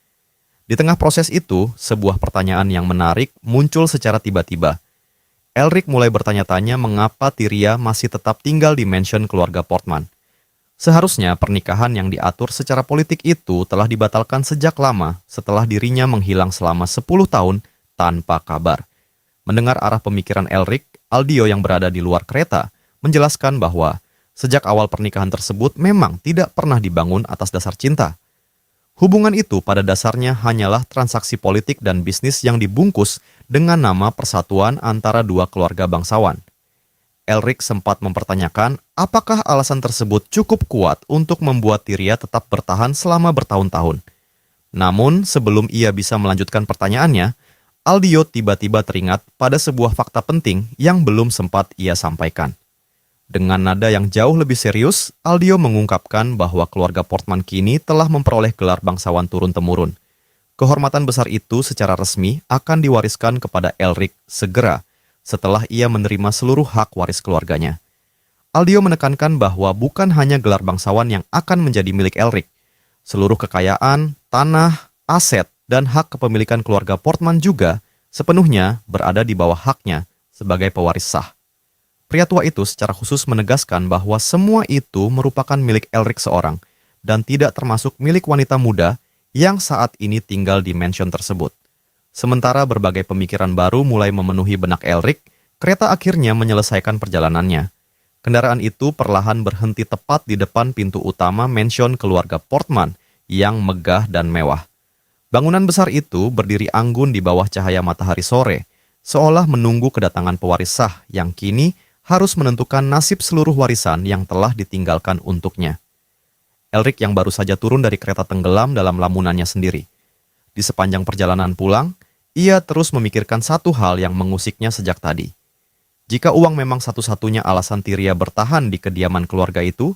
Di tengah proses itu, sebuah pertanyaan yang menarik muncul secara tiba-tiba. Elric mulai bertanya-tanya mengapa Tyria masih tetap tinggal di mansion keluarga Portman. Seharusnya pernikahan yang diatur secara politik itu telah dibatalkan sejak lama setelah dirinya menghilang selama 10 tahun tanpa kabar. Mendengar arah pemikiran Elric, Aldio yang berada di luar kereta menjelaskan bahwa sejak awal pernikahan tersebut memang tidak pernah dibangun atas dasar cinta. Hubungan itu pada dasarnya hanyalah transaksi politik dan bisnis yang dibungkus dengan nama persatuan antara dua keluarga bangsawan. Elric sempat mempertanyakan apakah alasan tersebut cukup kuat untuk membuat Tyria tetap bertahan selama bertahun-tahun. Namun, sebelum ia bisa melanjutkan pertanyaannya, Aldio tiba-tiba teringat pada sebuah fakta penting yang belum sempat ia sampaikan. Dengan nada yang jauh lebih serius, Aldio mengungkapkan bahwa keluarga Portman kini telah memperoleh gelar bangsawan turun-temurun. Kehormatan besar itu secara resmi akan diwariskan kepada Elric segera setelah ia menerima seluruh hak waris keluarganya. Aldio menekankan bahwa bukan hanya gelar bangsawan yang akan menjadi milik Elric. Seluruh kekayaan, tanah, aset, dan hak kepemilikan keluarga Portman juga sepenuhnya berada di bawah haknya sebagai pewaris sah. Pria tua itu secara khusus menegaskan bahwa semua itu merupakan milik Elric seorang dan tidak termasuk milik wanita muda yang saat ini tinggal di mansion tersebut. Sementara berbagai pemikiran baru mulai memenuhi benak Elric, kereta akhirnya menyelesaikan perjalanannya. Kendaraan itu perlahan berhenti tepat di depan pintu utama mansion keluarga Portman yang megah dan mewah. Bangunan besar itu berdiri anggun di bawah cahaya matahari sore, seolah menunggu kedatangan pewaris sah yang kini harus menentukan nasib seluruh warisan yang telah ditinggalkan untuknya. Elric yang baru saja turun dari kereta tenggelam dalam lamunannya sendiri. Di sepanjang perjalanan pulang, ia terus memikirkan satu hal yang mengusiknya sejak tadi. Jika uang memang satu-satunya alasan Tyria bertahan di kediaman keluarga itu,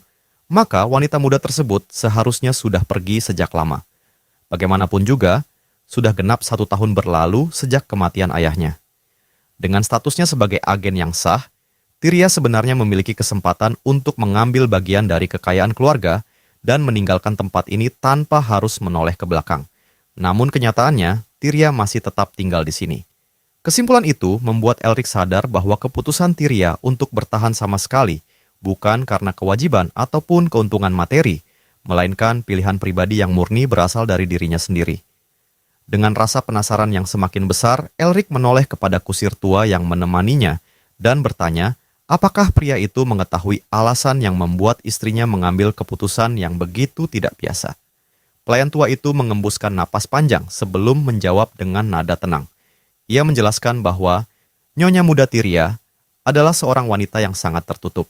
maka wanita muda tersebut seharusnya sudah pergi sejak lama. Bagaimanapun juga, sudah genap 1 tahun berlalu sejak kematian ayahnya. Dengan statusnya sebagai agen yang sah, Tyria sebenarnya memiliki kesempatan untuk mengambil bagian dari kekayaan keluarga dan meninggalkan tempat ini tanpa harus menoleh ke belakang. Namun kenyataannya, Tyria masih tetap tinggal di sini. Kesimpulan itu membuat Elric sadar bahwa keputusan Tyria untuk bertahan sama sekali bukan karena kewajiban ataupun keuntungan materi, melainkan pilihan pribadi yang murni berasal dari dirinya sendiri. Dengan rasa penasaran yang semakin besar, Elric menoleh kepada kusir tua yang menemaninya dan bertanya Apakah pria itu mengetahui alasan yang membuat istrinya mengambil keputusan yang begitu tidak biasa? Pelayan tua itu mengembuskan napas panjang sebelum menjawab dengan nada tenang. Ia menjelaskan bahwa Nyonya muda Tiria adalah seorang wanita yang sangat tertutup.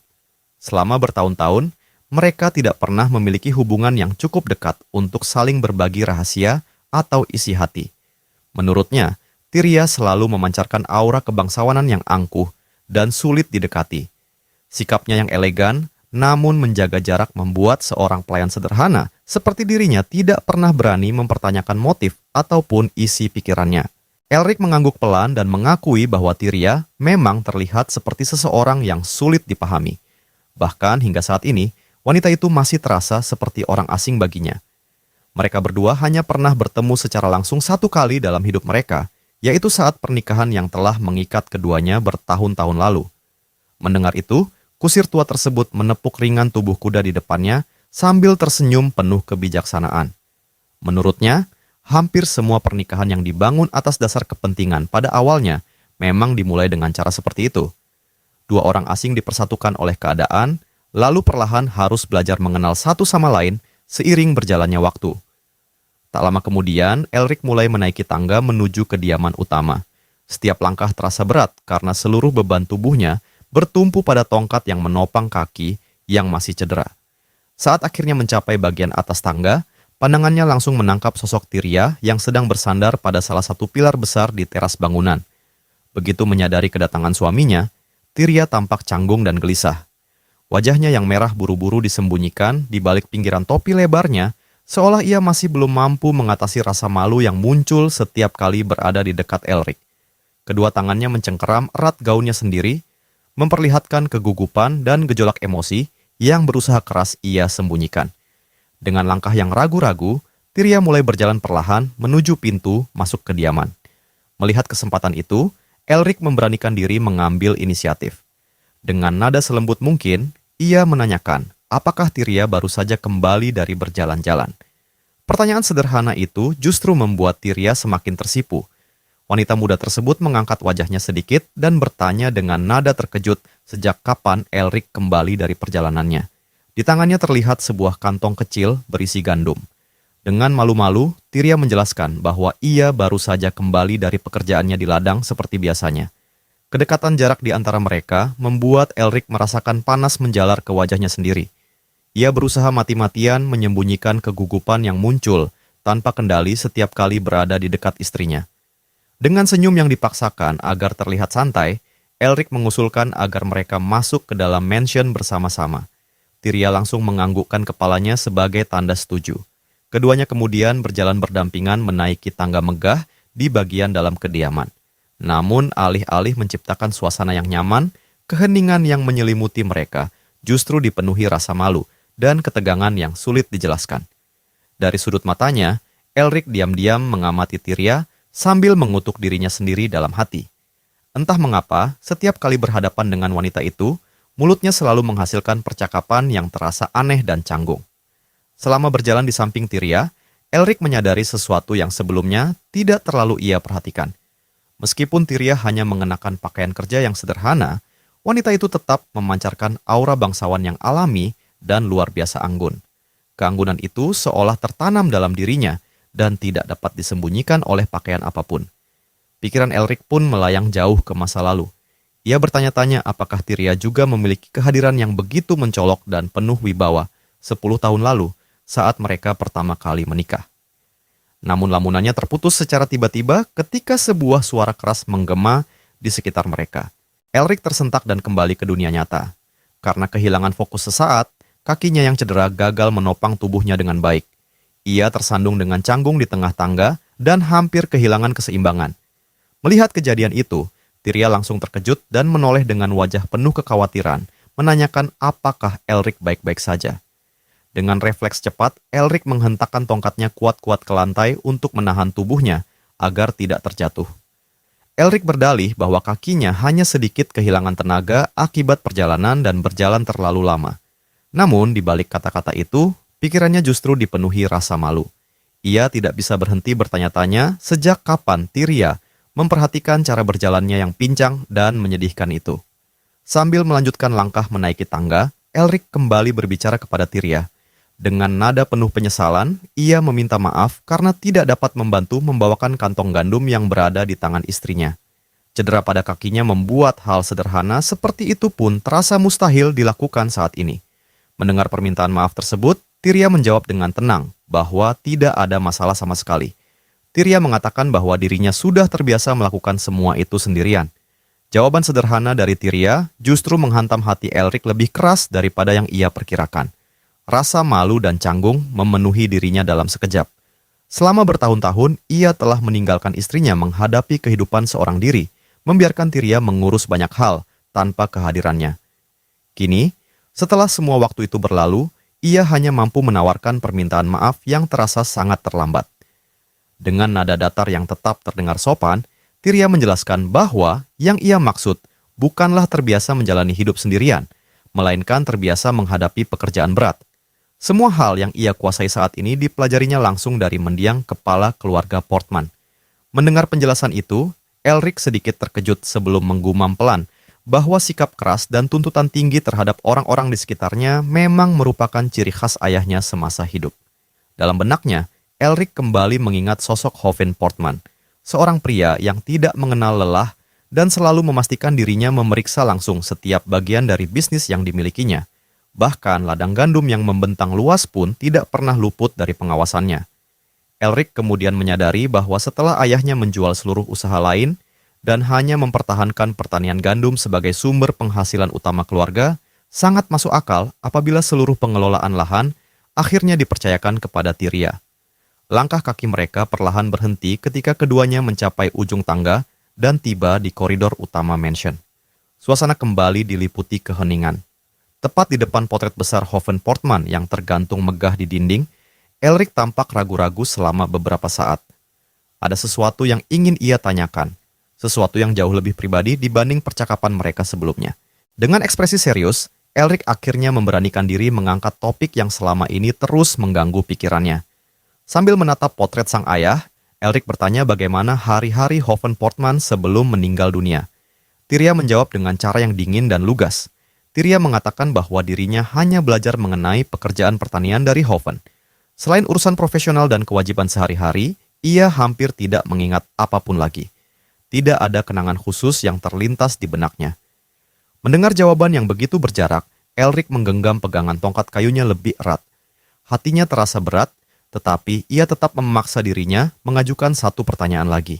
Selama bertahun-tahun, mereka tidak pernah memiliki hubungan yang cukup dekat untuk saling berbagi rahasia atau isi hati. Menurutnya, Tiria selalu memancarkan aura kebangsawanan yang angkuh dan sulit didekati. Sikapnya yang elegan, namun menjaga jarak membuat seorang pelayan sederhana seperti dirinya tidak pernah berani mempertanyakan motif ataupun isi pikirannya. Elric mengangguk pelan dan mengakui bahwa Tiria memang terlihat seperti seseorang yang sulit dipahami. Bahkan hingga saat ini, wanita itu masih terasa seperti orang asing baginya. Mereka berdua hanya pernah bertemu secara langsung satu kali dalam hidup mereka, yaitu saat pernikahan yang telah mengikat keduanya bertahun-tahun lalu. Mendengar itu, kusir tua tersebut menepuk ringan tubuh kuda di depannya sambil tersenyum penuh kebijaksanaan. Menurutnya, hampir semua pernikahan yang dibangun atas dasar kepentingan pada awalnya memang dimulai dengan cara seperti itu. Dua orang asing dipersatukan oleh keadaan, lalu perlahan harus belajar mengenal satu sama lain seiring berjalannya waktu. Tak lama kemudian, Elric mulai menaiki tangga menuju kediaman utama. Setiap langkah terasa berat karena seluruh beban tubuhnya bertumpu pada tongkat yang menopang kaki yang masih cedera. Saat akhirnya mencapai bagian atas tangga, pandangannya langsung menangkap sosok Tiria yang sedang bersandar pada salah satu pilar besar di teras bangunan. Begitu menyadari kedatangan suaminya, Tiria tampak canggung dan gelisah. Wajahnya yang merah buru-buru disembunyikan di balik pinggiran topi lebarnya, seolah ia masih belum mampu mengatasi rasa malu yang muncul setiap kali berada di dekat Elric. Kedua tangannya mencengkeram erat gaunnya sendiri, memperlihatkan kegugupan dan gejolak emosi yang berusaha keras ia sembunyikan. Dengan langkah yang ragu-ragu, Tiria mulai berjalan perlahan menuju pintu masuk kediaman. Melihat kesempatan itu, Elric memberanikan diri mengambil inisiatif. Dengan nada selembut mungkin, ia menanyakan, apakah Tiria baru saja kembali dari berjalan-jalan? Pertanyaan sederhana itu justru membuat Tiria semakin tersipu. Wanita muda tersebut mengangkat wajahnya sedikit dan bertanya dengan nada terkejut sejak kapan Elric kembali dari perjalanannya. Di tangannya terlihat sebuah kantong kecil berisi gandum. Dengan malu-malu, Tiria menjelaskan bahwa ia baru saja kembali dari pekerjaannya di ladang seperti biasanya. Kedekatan jarak di antara mereka membuat Elric merasakan panas menjalar ke wajahnya sendiri. Ia berusaha mati-matian menyembunyikan kegugupan yang muncul tanpa kendali setiap kali berada di dekat istrinya. Dengan senyum yang dipaksakan agar terlihat santai, Elric mengusulkan agar mereka masuk ke dalam mansion bersama-sama. Tiria langsung menganggukkan kepalanya sebagai tanda setuju. Keduanya kemudian berjalan berdampingan menaiki tangga megah di bagian dalam kediaman. Namun alih-alih menciptakan suasana yang nyaman, keheningan yang menyelimuti mereka justru dipenuhi rasa malu dan ketegangan yang sulit dijelaskan. Dari sudut matanya, Elric diam-diam mengamati Tiria sambil mengutuk dirinya sendiri dalam hati. Entah mengapa, setiap kali berhadapan dengan wanita itu, mulutnya selalu menghasilkan percakapan yang terasa aneh dan canggung. Selama berjalan di samping Tiria, Elric menyadari sesuatu yang sebelumnya tidak terlalu ia perhatikan. Meskipun Tiria hanya mengenakan pakaian kerja yang sederhana, wanita itu tetap memancarkan aura bangsawan yang alami dan luar biasa anggun. Keanggunan itu seolah tertanam dalam dirinya dan tidak dapat disembunyikan oleh pakaian apapun. Pikiran Elric pun melayang jauh ke masa lalu. Ia bertanya-tanya apakah Tiria juga memiliki kehadiran yang begitu mencolok dan penuh wibawa 10 tahun lalu saat mereka pertama kali menikah. Namun lamunannya terputus secara tiba-tiba ketika sebuah suara keras menggema di sekitar mereka. Elric tersentak dan kembali ke dunia nyata. Karena kehilangan fokus sesaat, kakinya yang cedera gagal menopang tubuhnya dengan baik. Ia tersandung dengan canggung di tengah tangga dan hampir kehilangan keseimbangan. Melihat kejadian itu, Tiria langsung terkejut dan menoleh dengan wajah penuh kekhawatiran, menanyakan apakah Elric baik-baik saja. Dengan refleks cepat, Elric menghentakkan tongkatnya kuat-kuat ke lantai untuk menahan tubuhnya agar tidak terjatuh. Elric berdalih bahwa kakinya hanya sedikit kehilangan tenaga akibat perjalanan dan berjalan terlalu lama. Namun, di balik kata-kata itu, pikirannya justru dipenuhi rasa malu. Ia tidak bisa berhenti bertanya-tanya sejak kapan Tiria memperhatikan cara berjalannya yang pincang dan menyedihkan itu. Sambil melanjutkan langkah menaiki tangga, Elric kembali berbicara kepada Tyria. Dengan nada penuh penyesalan, ia meminta maaf karena tidak dapat membantu membawakan kantong gandum yang berada di tangan istrinya. Cedera pada kakinya membuat hal sederhana seperti itu pun terasa mustahil dilakukan saat ini. Mendengar permintaan maaf tersebut, Tyria menjawab dengan tenang bahwa tidak ada masalah sama sekali. Tyria mengatakan bahwa dirinya sudah terbiasa melakukan semua itu sendirian. Jawaban sederhana dari Tyria justru menghantam hati Elric lebih keras daripada yang ia perkirakan. Rasa malu dan canggung memenuhi dirinya dalam sekejap. Selama bertahun-tahun, ia telah meninggalkan istrinya menghadapi kehidupan seorang diri, membiarkan Tyria mengurus banyak hal tanpa kehadirannya. Kini, setelah semua waktu itu berlalu, ia hanya mampu menawarkan permintaan maaf yang terasa sangat terlambat. Dengan nada datar yang tetap terdengar sopan, Tyria menjelaskan bahwa yang ia maksud bukanlah terbiasa menjalani hidup sendirian, melainkan terbiasa menghadapi pekerjaan berat. Semua hal yang ia kuasai saat ini dipelajarinya langsung dari mendiang kepala keluarga Portman. Mendengar penjelasan itu, Elric sedikit terkejut sebelum menggumam pelan bahwa sikap keras dan tuntutan tinggi terhadap orang-orang di sekitarnya memang merupakan ciri khas ayahnya semasa hidup. Dalam benaknya, Elric kembali mengingat sosok Hoven Portman, seorang pria yang tidak mengenal lelah dan selalu memastikan dirinya memeriksa langsung setiap bagian dari bisnis yang dimilikinya. Bahkan ladang gandum yang membentang luas pun tidak pernah luput dari pengawasannya. Elric kemudian menyadari bahwa setelah ayahnya menjual seluruh usaha lain dan hanya mempertahankan pertanian gandum sebagai sumber penghasilan utama keluarga, sangat masuk akal apabila seluruh pengelolaan lahan akhirnya dipercayakan kepada Tyria. Langkah kaki mereka perlahan berhenti ketika keduanya mencapai ujung tangga dan tiba di koridor utama mansion. Suasana kembali diliputi keheningan. Tepat di depan potret besar Hoven Portman yang tergantung megah di dinding, Elric tampak ragu-ragu selama beberapa saat. Ada sesuatu yang ingin ia tanyakan, sesuatu yang jauh lebih pribadi dibanding percakapan mereka sebelumnya. Dengan ekspresi serius, Elric akhirnya memberanikan diri mengangkat topik yang selama ini terus mengganggu pikirannya. Sambil menatap potret sang ayah, Elric bertanya bagaimana hari-hari Hoven Portman sebelum meninggal dunia. Tyria menjawab dengan cara yang dingin dan lugas. Tyria mengatakan bahwa dirinya hanya belajar mengenai pekerjaan pertanian dari Hoven. Selain urusan profesional dan kewajiban sehari-hari, ia hampir tidak mengingat apapun lagi. Tidak ada kenangan khusus yang terlintas di benaknya. Mendengar jawaban yang begitu berjarak, Elric menggenggam pegangan tongkat kayunya lebih erat. Hatinya terasa berat, tetapi ia tetap memaksa dirinya mengajukan satu pertanyaan lagi.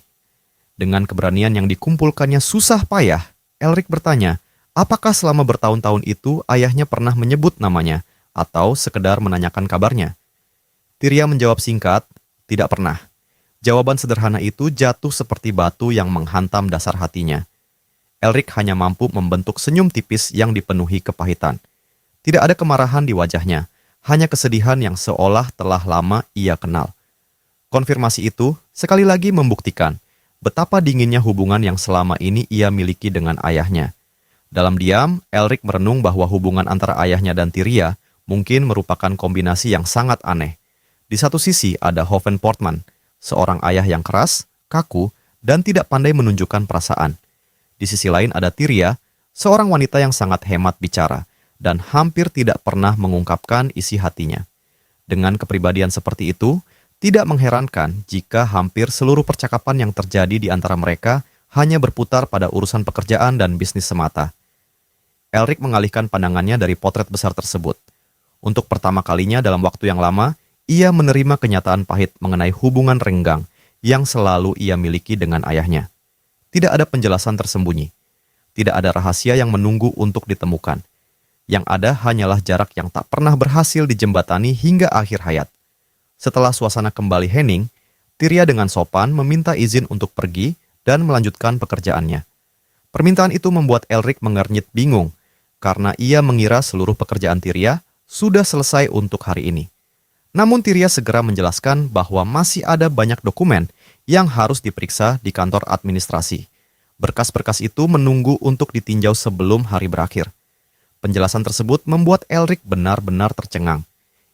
Dengan keberanian yang dikumpulkannya susah payah, Elric bertanya, apakah selama bertahun-tahun itu ayahnya pernah menyebut namanya atau sekedar menanyakan kabarnya? Tyria menjawab singkat, tidak pernah. Jawaban sederhana itu jatuh seperti batu yang menghantam dasar hatinya. Elric hanya mampu membentuk senyum tipis yang dipenuhi kepahitan. Tidak ada kemarahan di wajahnya, hanya kesedihan yang seolah telah lama ia kenal. Konfirmasi itu sekali lagi membuktikan betapa dinginnya hubungan yang selama ini ia miliki dengan ayahnya. Dalam diam, Elric merenung bahwa hubungan antara ayahnya dan Tyria mungkin merupakan kombinasi yang sangat aneh. Di satu sisi ada Hoven Portman, seorang ayah yang keras, kaku, dan tidak pandai menunjukkan perasaan. Di sisi lain ada Tyria, seorang wanita yang sangat hemat bicara, dan hampir tidak pernah mengungkapkan isi hatinya. Dengan kepribadian seperti itu, tidak mengherankan jika hampir seluruh percakapan yang terjadi di antara mereka hanya berputar pada urusan pekerjaan dan bisnis semata. Elric mengalihkan pandangannya dari potret besar tersebut. Untuk pertama kalinya dalam waktu yang lama, ia menerima kenyataan pahit mengenai hubungan renggang yang selalu ia miliki dengan ayahnya. Tidak ada penjelasan tersembunyi. Tidak ada rahasia yang menunggu untuk ditemukan. Yang ada hanyalah jarak yang tak pernah berhasil dijembatani hingga akhir hayat. Setelah suasana kembali hening, Tyria dengan sopan meminta izin untuk pergi dan melanjutkan pekerjaannya. Permintaan itu membuat Elric mengernyit bingung, karena ia mengira seluruh pekerjaan Tyria sudah selesai untuk hari ini. Namun Tyria segera menjelaskan bahwa masih ada banyak dokumen yang harus diperiksa di kantor administrasi. Berkas-berkas itu menunggu untuk ditinjau sebelum hari berakhir. Penjelasan tersebut membuat Elric benar-benar tercengang.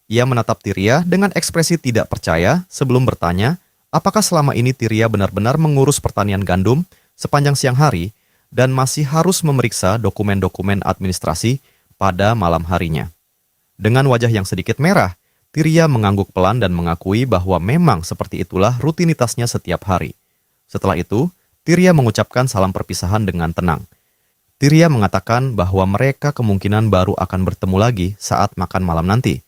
Ia menatap Tyria dengan ekspresi tidak percaya sebelum bertanya apakah selama ini Tyria benar-benar mengurus pertanian gandum sepanjang siang hari dan masih harus memeriksa dokumen-dokumen administrasi pada malam harinya. Dengan wajah yang sedikit merah, Tyria mengangguk pelan dan mengakui bahwa memang seperti itulah rutinitasnya setiap hari. Setelah itu, Tyria mengucapkan salam perpisahan dengan tenang. Tyria mengatakan bahwa mereka kemungkinan baru akan bertemu lagi saat makan malam nanti.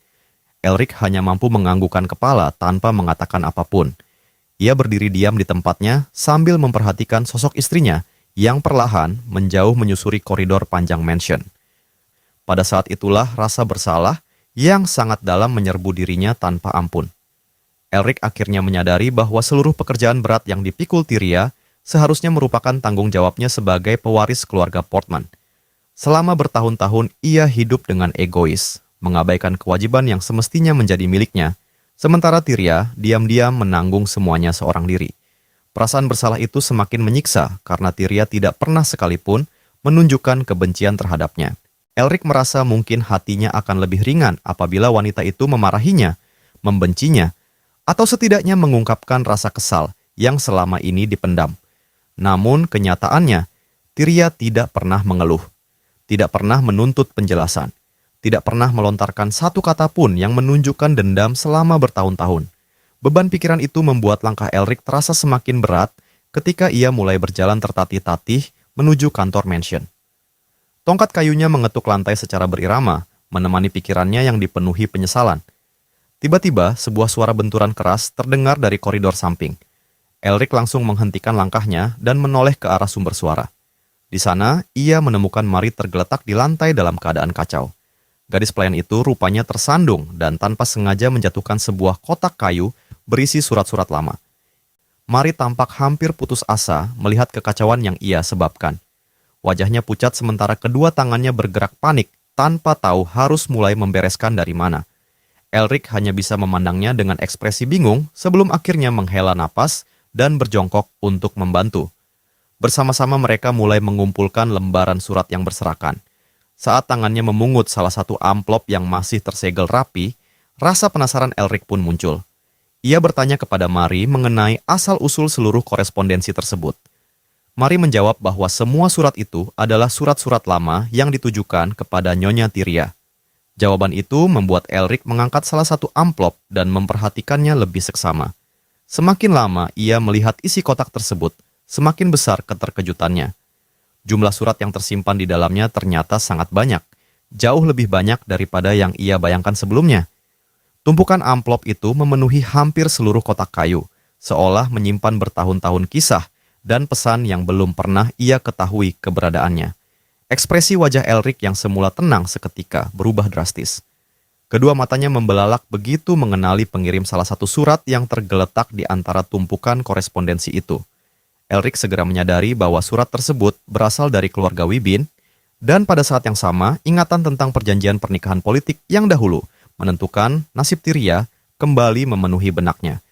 Elric hanya mampu menganggukkan kepala tanpa mengatakan apapun. Ia berdiri diam di tempatnya sambil memperhatikan sosok istrinya yang perlahan menjauh menyusuri koridor panjang mansion. Pada saat itulah rasa bersalah yang sangat dalam menyerbu dirinya tanpa ampun. Elric akhirnya menyadari bahwa seluruh pekerjaan berat yang dipikul Tyria seharusnya merupakan tanggung jawabnya sebagai pewaris keluarga Portman. Selama bertahun-tahun ia hidup dengan egois, mengabaikan kewajiban yang semestinya menjadi miliknya, sementara Tyria diam-diam menanggung semuanya seorang diri. Perasaan bersalah itu semakin menyiksa karena Tyria tidak pernah sekalipun menunjukkan kebencian terhadapnya. Elric merasa mungkin hatinya akan lebih ringan apabila wanita itu memarahinya, membencinya, atau setidaknya mengungkapkan rasa kesal yang selama ini dipendam. Namun kenyataannya, Tyria tidak pernah mengeluh, tidak pernah menuntut penjelasan, tidak pernah melontarkan satu kata pun yang menunjukkan dendam selama bertahun-tahun. Beban pikiran itu membuat langkah Elric terasa semakin berat ketika ia mulai berjalan tertatih-tatih menuju kantor mansion. Tongkat kayunya mengetuk lantai secara berirama, menemani pikirannya yang dipenuhi penyesalan. Tiba-tiba, sebuah suara benturan keras terdengar dari koridor samping. Elric langsung menghentikan langkahnya dan menoleh ke arah sumber suara. Di sana, ia menemukan Mary tergeletak di lantai dalam keadaan kacau. Gadis pelayan itu rupanya tersandung dan tanpa sengaja menjatuhkan sebuah kotak kayu berisi surat-surat lama. Mary tampak hampir putus asa melihat kekacauan yang ia sebabkan. Wajahnya pucat sementara kedua tangannya bergerak panik tanpa tahu harus mulai membereskan dari mana. Elric hanya bisa memandangnya dengan ekspresi bingung sebelum akhirnya menghela napas dan berjongkok untuk membantu. Bersama-sama mereka mulai mengumpulkan lembaran surat yang berserakan. Saat tangannya memungut salah satu amplop yang masih tersegel rapi, rasa penasaran Elric pun muncul. Ia bertanya kepada Mary mengenai asal-usul seluruh korespondensi tersebut. Mary menjawab bahwa semua surat itu adalah surat-surat lama yang ditujukan kepada Nyonya Tyria. Jawaban itu membuat Elric mengangkat salah satu amplop dan memperhatikannya lebih seksama. Semakin lama ia melihat isi kotak tersebut, semakin besar keterkejutannya. Jumlah surat yang tersimpan di dalamnya ternyata sangat banyak, jauh lebih banyak daripada yang ia bayangkan sebelumnya. Tumpukan amplop itu memenuhi hampir seluruh kotak kayu, seolah menyimpan bertahun-tahun kisah dan pesan yang belum pernah ia ketahui keberadaannya. Ekspresi wajah Elric yang semula tenang seketika berubah drastis. Kedua matanya membelalak begitu mengenali pengirim salah satu surat yang tergeletak di antara tumpukan korespondensi itu. Elric segera menyadari bahwa surat tersebut berasal dari keluarga Wybin, dan pada saat yang sama, ingatan tentang perjanjian pernikahan politik yang dahulu menentukan nasib Tyria kembali memenuhi benaknya.